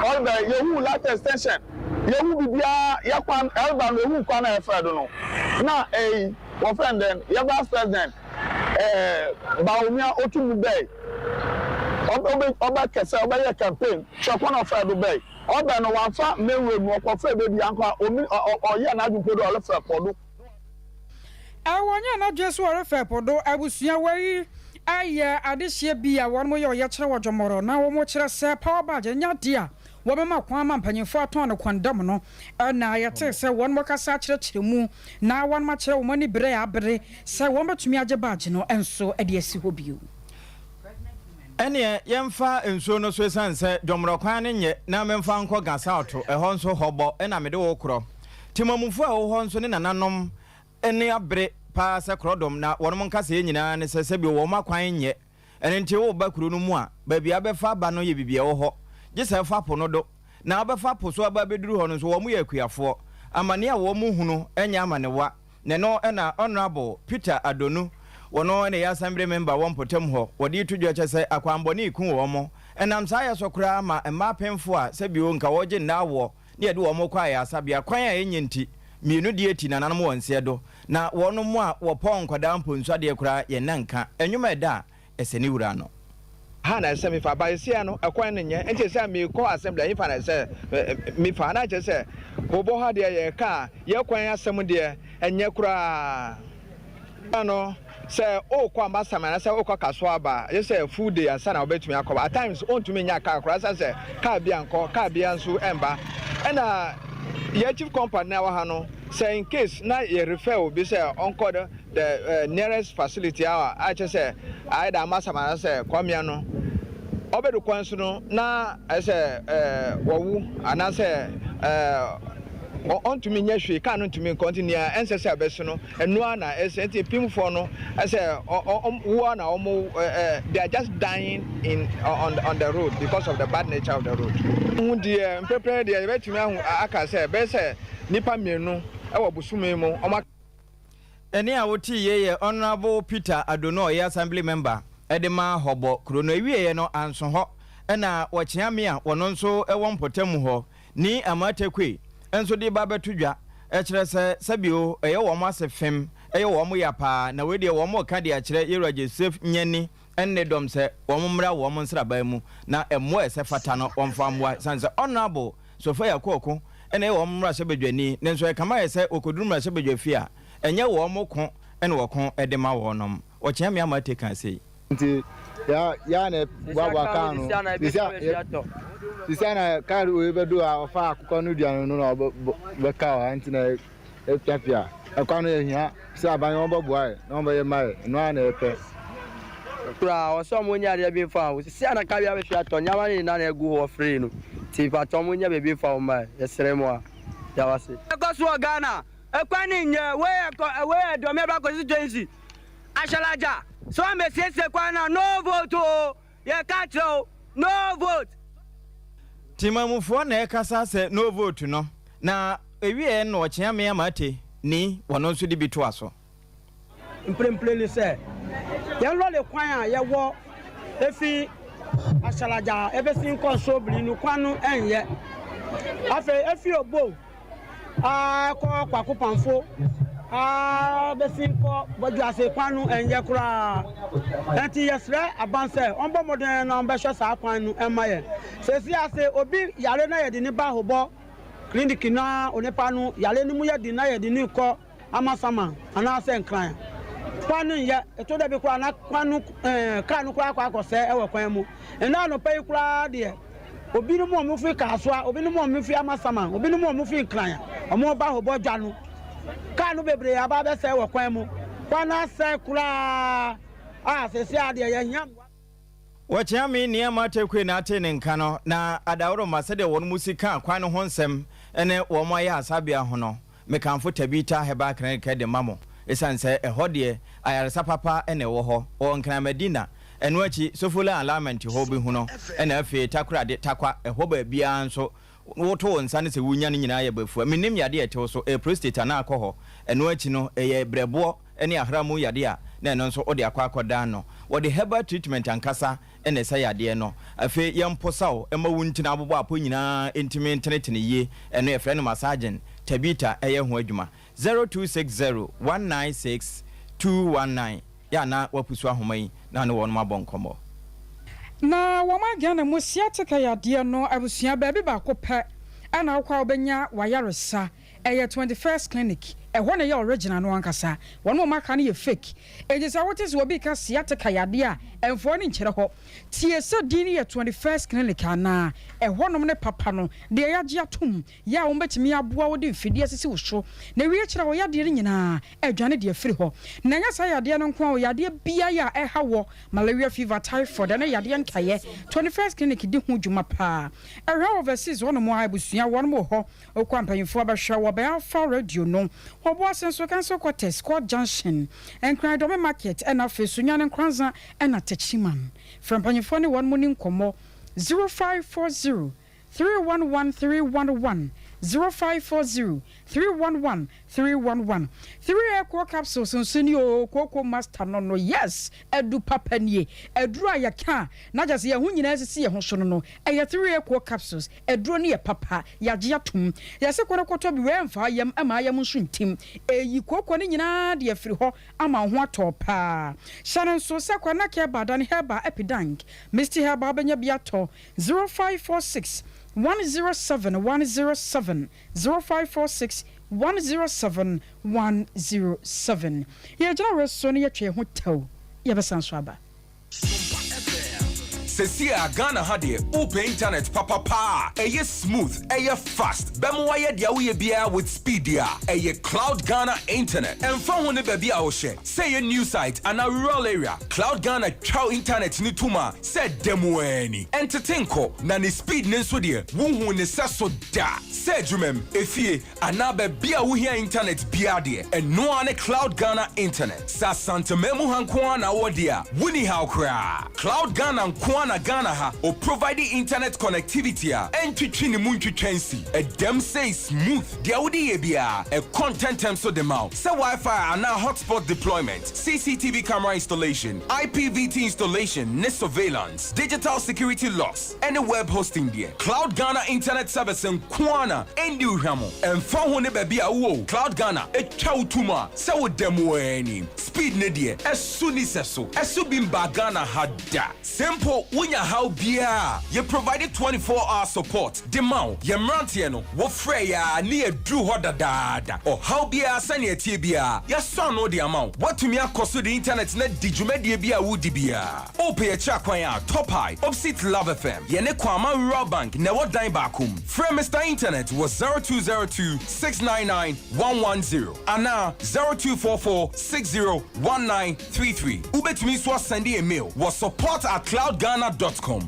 [SPEAKER 13] all the Yahoo life extension Yahoo Bibia Yakwan Elban who can I don't know now a friend then your vice president Baumia Otumube Oba Kesa Oba campaign Chokon of Dubai Oba no one fa mewe mo ko fe baby anko o ya na dupodo all fa podo
[SPEAKER 1] Awanya na jesu ore fa podo abusua wari aye adehye bia won mo ye kire wodwomoro na wo mo kire se power badge nya dia wo be ma kwan ma mpanyimfo aton ne kwandam no na ye te se won mo kasa kire mu na won ma kire wo mani bere ya bere se won betumi age badge no enso ade asi ho bio
[SPEAKER 2] ene yemfa enso no so sanse dwomro kwan ne nye na memfa nko gasa auto ehon so hobo na mede wo kro timamufo a wo hon so ne nananom ene abre pa se krodom na wonom nkasa ye nyina ne se bi wo makwan nye ene nti wo ba kuro no mu a ba bia befa ba no ye bibia wo ho je se fa po no do na obefa po so aba beduru ho no so wo mu ye akuafo amane a wo mu hunu enya amanewa ne no na honorable Peter Adonu wono ne ya assembly member won potem ho wodi tudwo chese akwamboni ikun wo mo enam sa ya sokra ma emma pemfo a se bi wo nka woje na wo ne ye de wo mo kwa ya sabia kwan a enyenti mienu die ti na nanom wonse do na wono mu a wo pon kwada mponso de kura ye nanka enwuma da eseni wura no
[SPEAKER 14] ha na se mi fa ba sia no ekwan ne nye enti se mi ko assembly fa na se mi fa na che se obo ha de ye ka ye kwan asem de enye kura ano say o kwa ambassador na say o kwa kaso aba you say food day and sana obetumi akoba at times on to me nya car cross say car bia nko car bia nso emba na your chief company na wa ha no say in case na you refer obi say onko the nearest facility hour I just say I da ambassador say kwamia no obedu kwanso no na say wawu ana say on to me nyahwe ka no to me continue ense se abeso no eno na enti pimfo no say wo na omo they are just dying in on the road because of the bad nature of the road who dey prepare dey betumi ahu aka say be say nipa mienu e wo busume mu
[SPEAKER 2] eni a woti ye honorable Peter Adono ye assembly member edema hobo krono ewie no anso ho na wo chiame a wono nso e won potem ho ni amatekwe enso de ba betudwa e kire se sabio eye wo mo asefem eye wo mo ya pa na we de wo mo ka de a kire Yero Joseph nyani enne dom se wo mo mra wo mo nsraba mu na emo ese fata no wonfa mwa sanse honorable Sofia Koko ene wo mo mra se bedwani ne nso e kama ye se okoduru mra se bedwafi a enye wo mo ko ene wo ko edema wo nom o chiame amate kan sei
[SPEAKER 13] nti
[SPEAKER 15] ya ne baba kanu Sisiana karu we bedo afa akụkọ no duano no na be ka anti na epiapia akwano ehia se abanye obo boa na obo ye mai no ana epe
[SPEAKER 16] kura oso mo nya de be fa Sisiana ka bia be hia to nya ma ni na egu ho free no ti fa to mo nya be fa o mai yesere mo a ya wase ko so Ghana ekwani nye we do me ba constituency ashalaja so am be sese kwana no vote o ye catch no vote
[SPEAKER 2] Timamufo na ekasa se no vote no na ewie no ochia me amate ni wono nso di bitu aso
[SPEAKER 16] mpremple ni se ye lo le kwan a ye wo efi ashalaja ebesin konso bli nu kwanu enye afi efi ogbo ko kwaku panfo besin ko boju ase kwanu enye kura enti yesre abanse onbo modern na onbe hwe sa kwanu emaye sesi ase obi yare na ye di ni ba hobo clinic na onipa nu yare ni mu ye di na ye di ni ko amasama ana ase nkran kwanu ye eto de bi kura na kwanu kanu kura akose ewe kwan mu ena no pay kura de obi no mo fi kasoa obi no mo fi amasama obi no mo fi nkran omo ba hobo dwanu kanu bebre aba be se wo kwan mu kwana se kura sesi ade ye nyam
[SPEAKER 2] Wachia me ni amate kwe na ate ne nka no na adawro masede won musika kwan ho nsem ene wo mo ya asabia ho no mekamfo tabita heba kran ka de mamo esanse ehode ayaresa papa ene wo ho o nkran medina eno achi sofula alignment ho bi hu no ene afi takura de takwa ehoba bia nso woto nsane se wunya ne nyina ye bafu menim yade ete so prostate na akọ eno achi no eye brebo ene ahramu yade a na eno nso ode akwakoda no wode herbal treatment ankasa ene sa yade no afi yemposaw ema wuntina abobo apo nyina intimi tenetene ye eno ye friend massaging tabita eye ho adwuma 0260196219 ya na wapusu ahomai na no won mabonkomo
[SPEAKER 1] na wamagia na musiateka yade no abusua baabi ba kopɛ ana akwa obenya wayaresa eye 21st clinic ehwo na ye original no ankasa wono maka na ye fake ejisa wotis wo bi ka siateka yade a emfo ni nkyere ho tie se dini ye 21st clinic ana ehwo no ne papa no de yagye atom ya wo betimi aboa wo de mfidi asisi wo so na wie kyere wo yade ni nyina adwane de afiri ho na nya sa yade no nko wo yade bia ya eha wo malaria fever typhoid na yade nkaye 21st clinic di hu dwuma pa ehwa overseas wono mo abusua wono mo ho okwampanyfo abahwa wo ba Alpha radio no obo asenso kanso quarter squad junction enkran do market na fesunya ne nkranza na tachiman from panyfo ne won mo ni nkomo 0540 311311 0540-311-311 3 equal capsules nsuni o koko master no yes edu papa nie eduru ayaka na jase ye hu nyina asisi ye ho so no eye 3 equal capsules eduru ne ye papa yaje atum yase kwere kwoto bi we mfa yam ama yam nso ntim eyi koko ne nyina de afiri ho ama ho atopa shanen so se kwa na ke badan heba epidank Mr. Heba benya biato 0546 107 107 0546 107 107 ye jara reso ne yetwe ho taw ye besan so aba
[SPEAKER 17] Sesia Ghana hade open internet papa eye smooth eye fast bemo waye dia wo ye bia with speed ya eye Cloud Ghana internet and fa ho ne ba bia wo hye say a new site and a rural area Cloud Ghana chow internet ni tuma said demo ani entertainko na ne speed ne so de wo hu ne seso da say dwumem efie ana ba bia wo hia internet bia de and no ane Cloud Ghana internet sa santa memu hanko na wo dia wuni how kra Cloud Ghana nko na Ghana ha or providing internet connectivity and twitchini muntwitwensi a dem say smooth the audi bia a content term so the mouth say Wi-Fi and now hotspot deployment CCTV camera installation IPVT installation net surveillance digital security locks and a web hosting there Cloud Ghana internet service and kwana and you hamo and phone ne baby wo Cloud Ghana a chow tuma say with them any speed ne there as soon as so as subim Ghana had that simple Wunya how bia, you provided 24-hour support. Demand, ye mrantieno, wo freya, near drew hoda dada. Or how bia, sanya tibia, ya son no the amount. What to me cost the internet net did you media bia woody bia? Ope a chakwaya, top high, opposite Love FM. Yene kwama raw bank, never dime bakum. Free Mr. Internet was 0202 699 110. And now 0244 601933. Ube to me so send a mail was support@cloudghana.com.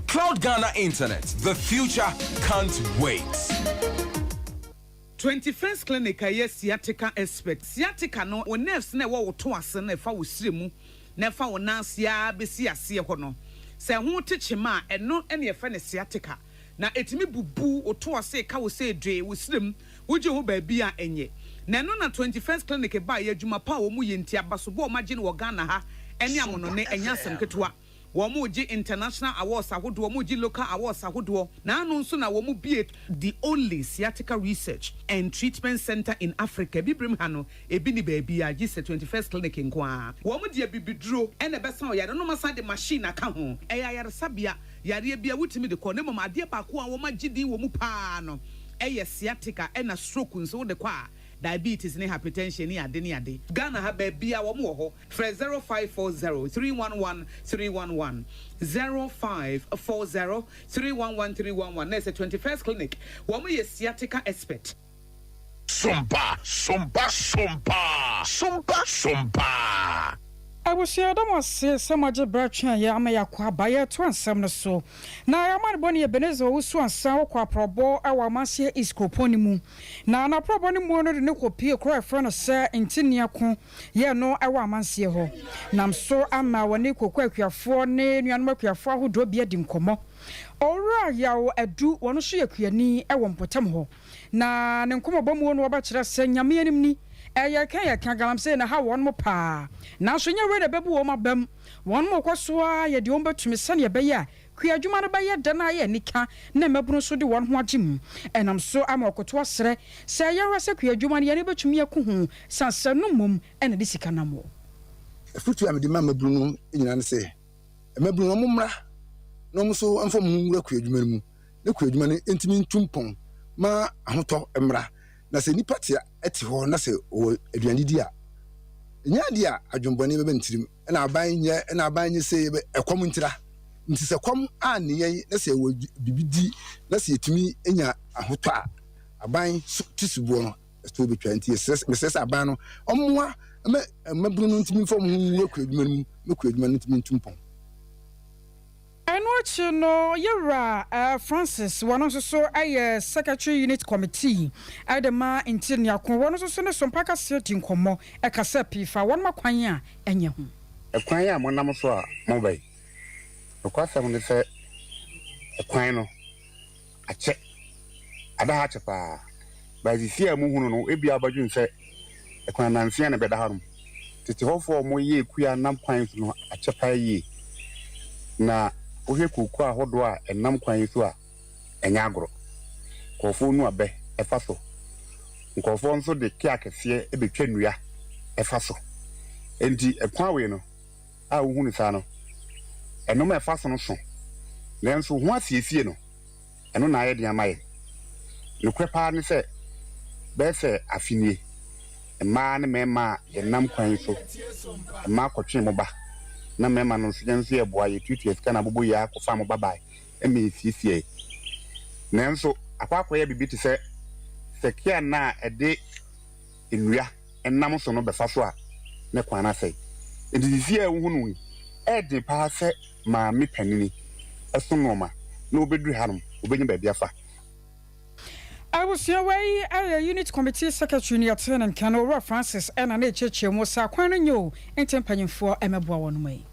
[SPEAKER 17] Cloud Ghana Internet. The future can't wait.
[SPEAKER 18] 21st Clinic a sciatica expert. Sciatica no o nerves na wo to ase na fa wo siremu na fa wo nansia besi ase ho no. Se ho techema eno ene ye fa ne sciatica. Na etimi bubu o to ase ka wo se dwe wo sirem wo je ho ba bia enye. Na no na 21st Clinic ba ye adwuma pa wo mu ye ntia basobo o magye no Ghana ha ene amono ne enya asem ketewa. Womuji international awards ahodo womuji local awards ahodo na anu nso na womu be the only sciatica research and treatment center in Africa bibrim hano ebi ni baby a gise 21st Clinic nkoa womu de bibiduro ene besa o yare no masa de machine aka ho eya yare sabia yare bia wutimi de ko ne mama ade ba ko a woma gidi womu pa no eye sciatica ena stroke nso de kwa diabetes ne hypertension ni ade ni ade Ghana ha ba bia wo mo ho 0540 311 311 0540 311 311 na 21st Clinic wo mo ye sciatica expert.
[SPEAKER 19] Sompa.
[SPEAKER 1] I was here, that was so much a birch and Yamayakwa by a transam so. Now, I'm not bonny a Benezo who swan sour qua probo, our Marcia is coponimu. Now, na proboni mono the nuko pia cry friend of Sir in Tiniacon, yeah, no, our Mansia ho. Nam so am my one equal quack your 4 name and work your 4 who do be a dimcomo. Ora yaw adu wono so yakuani e won potam ho na ne nkomo bomu no obachira senya mianim ni eya kan ya kan galam se na ha won mo pa na so nya we de bebu wo mabam won mo kwaso a ye de won betumi sane be ya kuadwuma no be ya da na ye nika na mabunu so de won ho agim enam so amakoto asre se ya wase kuadwuma ne ye betumi yakuhu sansanu mum ena de sika namo
[SPEAKER 20] futu am de mabunu nyina ne se mabunu mo mra no so amfo mu wura kuadwuma mu ne kuadwuma ne entimi ntumpon ma ahoto emra na se nipa tia eti ho na se o aduane di a nya di a adwombone be ntirim na aban nye se ekom ntira nti se kom a ne ye na se wo bibidi na se etimi enya ahoto a aban tisubuo no eto be twa nti se aban no omwa maburu no ntimi mfo mu wura kuadwuma mu me kuadwuma no ntimi ntumpon.
[SPEAKER 1] And what you know, you're Francis, one also so a secretary unit committee. Adama in Tinia, one also so some packer certain como, a casepi for one more quanya, and you.
[SPEAKER 21] A quanya, one number so mobile. Of course, I'm going to say a quino, a check, a hatchapa. By the fear, Muno, if you are by you say a quinancian a better home. To hope for more ye queer num quines, a chapa ye. Na ohe kuku ahodo a enam kwan so a enya agro kofo nu abe efaso nkofo nso de kia kese ebetwa nua efaso enti ekwan we no a wohunu sa no enom efaso no so lenso ho asiesie no eno na aye de amaye nokwepa ne se be se afinie ema ne mema enam kwan so ema kotwe mo ba na mema no nso ye boa ye tutu esika na bobo ya ko fa mo babai eme siesie nenso akwakwa ye bibi te se kia na ede enua enam so no befa so a ne kwana sei edisia ehunu ede pa se ma me panini eso no ma na obedru hanom obenya ba bia fa.
[SPEAKER 1] I was your way a unit committee secretary near Turn and Canora Francis and an HH was a quite new and tempering for Emma one way.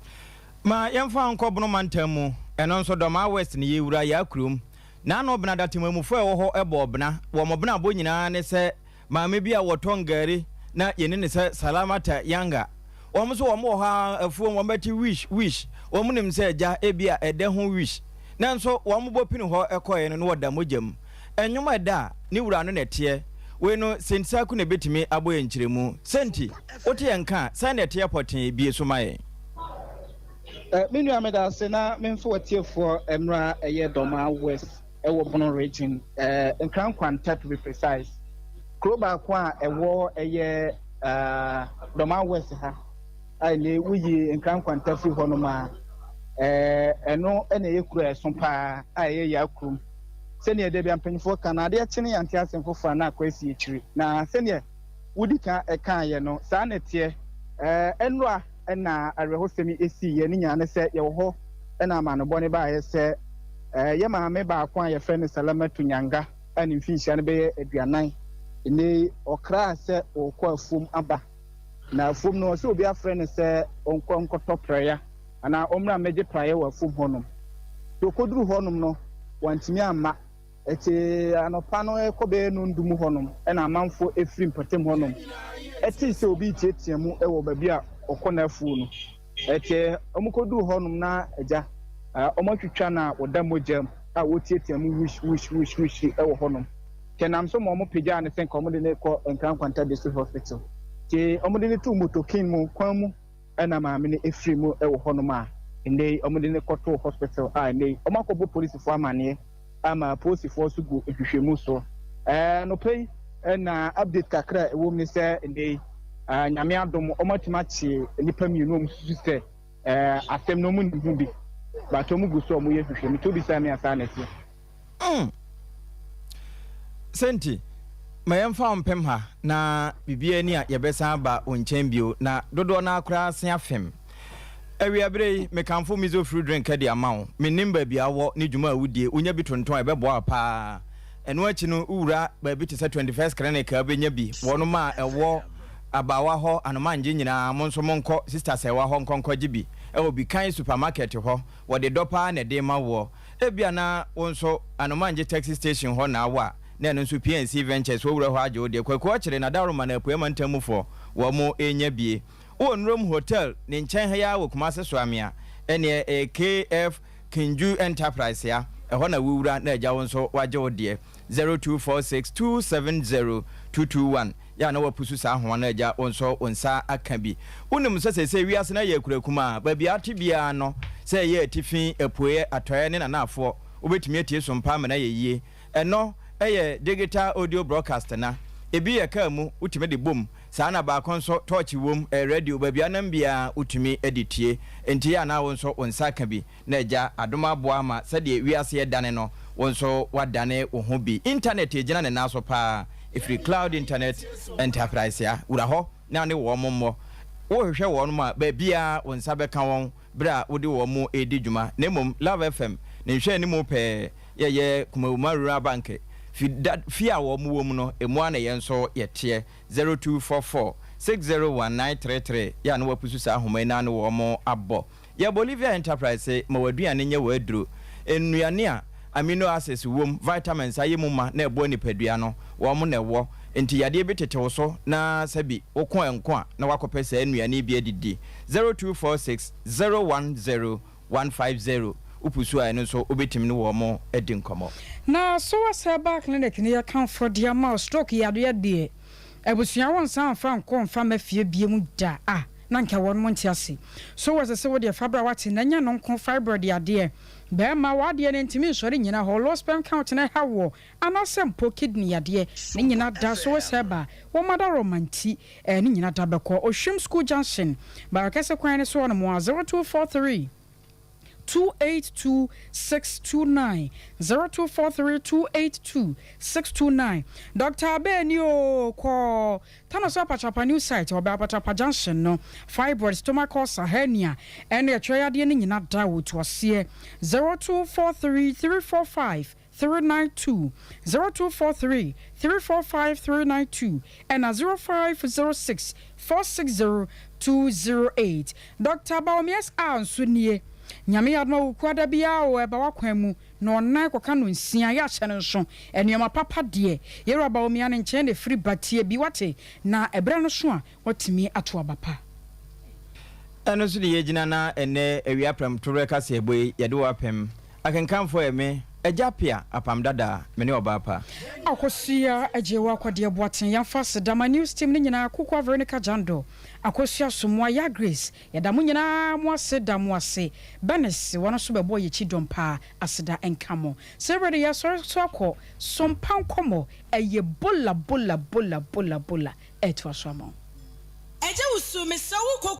[SPEAKER 2] Ma yamfa nkobno mantamu eno nso doma west ne yewura ya krum na no bna datemmu fo ho ebo bna wo mobna abo nyina ne se ma me bia wotongari na yene ne se salamata yanga wo mo so wo mo ha afuo wo beti wish wo mo nim se ja ebia ede ho wish na nso wo mo bopini ho ekoye no woda mojam enwuma da ni wura no nete we no sentisa ku ne betimi aboye nkyeremu senti wote yanka sa nete airport bie so mae
[SPEAKER 3] Menu ameda se na memfo watie for emra eye Doma West ewo Bono region nkran kwanta to be precise. Kroba kwa ewo eye Doma West ha ai le wuyi nkran kwanta fi hono ma eno ene yekura Sompa ai yakrum senior de bia mpanyfo kanade chene yante asemfo fa na akwasi ekiri na senior wudi ka eka ye no sa na tie enwa na arehosemi esi ye ni nyane se ye wo ho na ma no bone ba ye se ye ma me ba kwa ye fe ne Salamatu Nyanga ani mfinhia ne be aduanan ni okra se okwa afum aba na afum no se obi afre ne se onkoto prayer ana omra meje prayer wa afum honom to koduru honom no wantimi amma eti anopa no ekobe no ndum honom na amanfo efrim patem honom eti se obi tietiamu ewo babi a okona afu no eti omukodu honom na agya omatwitwa na odamojam a wotietiamu wish ewo honom kenam so mo pagya ne sen komo de ne ko nkran kwanta district hospital ke omo de ne tu motokin mu kwan mu na maame ne efrim ewo honom a ndey omo de ne ko to hospital a ndey omakobo police fo amane ama police fo so go ehwehwemu so no pay na update kakra ewo mi se ndey nyame adom omatima chi nipa mienu om susu asem no mu nhu bi ba to mu guso mu yehwehwe mi to bi sa me asa na ti
[SPEAKER 2] senti mayemfa mpem ha na bibia ni a yebesa ba onchen bio na dodo na akra se afem awiabrei mekamfo mizo fruit drink de amawo menimba bia wo ne dwuma awudie onya bi tonton ebebo apa eno achi no ura ba bi te 21st clinic abenya bi wono ma ewo abawa ho anomanje nyina monso monko sister sewa ho nkonko gibi ewo bi kan supermarket ho wo de dopa na de ma wo ebia na wonso anomanje taxi station ho na awa na no nso PNC Ventures wo wura ho aje wo de kwakwa kire na daroma na apuema ntamufo wo mo enya bie Room Hotel ne nchen ha ya wo kuma se so amia ene KF Kinju Enterprise ya eho na wura na agya wonso waje wo de 0246270221 ya na wapusu sa ho na agya wonso onsa aka bi unim so se wiase na ya kurakuma ba bia tibia no se ye tifin epoe atoye ne na afo obetumi atie so mpa ma na ye yie eno eye digital audio broadcast na ebi ya ka mu utime de bom saa na ba konso torch wom radio ba bia nan bia utumi editie enti ya na wonso onsa ka bi na agya adoma boa ma sade wiase ye dane no wonso wadane wo ho bi internet ejina ne naso pa free cloud internet enterprise ya ura ho na ne wo mommo wo hwehwe wo no ma ba bia wonsa be ka won bra wodi wo mo edi dwuma na mom Love FM ne hwe ni mo pe ye kuma Rural Bank Fia wo mu wom no emu ana yenso yete 0244601933 ya no wapusu sa ahoma ina no wo mo abbo ya Bolivia Enterprise ma waduane nye waduro enuane a amino acids wom vitamins ayemu ma na ebo nipadua no wo mo na wo enti yade betete so na sabi woko enko na wakopesa enuane bi adidi 0246010150 upusu a no so obetim no wo mo edi nkomo
[SPEAKER 1] na so wasa back clinic ne account for dia ma stroke yade de ebusua won san fa nko mfa mafie bie mu da na nka won mo ntiase so wasa se wo de fabra wate na nya no nko fibroid yade be ma wade ne ntimi sori nyina ho low sperm count na hawo anasem po kidney yade ne nyina da so wasa ba wo mada romanti ne nyina da beko ohwim school junction ba kase kwan ne so no mo 0243 282-629 0243-282-629 Dr. Abenio ko Tanoso Pachapa new site oba Pachapa junction no fibroid stomach ulcer hernia and the triade ni nyina da wo to ase 0243-345-392 0243-345-392 and 0506-460-208 Dr. Baomies Ansunie nyame adma ukwada bia o eba wakwan mu no onnan koka no nsia ya hye nso enema papa de yero ba omia ne nche ne free batie bi wate na ebra no so a watimi ato abapa
[SPEAKER 2] eno so de yegina na ene awia pram to reka se boy yede wapem akenkanfo eme Ejapia apam dada mene obapa
[SPEAKER 1] akosia ejewa kwade boaten yamfa sedama news team ni nyina akukwa Veronica Jando akosia somwa ya Grace yada mu nyina mo aseda mo ase Benes wono so bebo ye chidompa aseda enkamo sebrede ya so akọ sompa nkomo eye bola eto aswamo
[SPEAKER 4] eje usu me sawu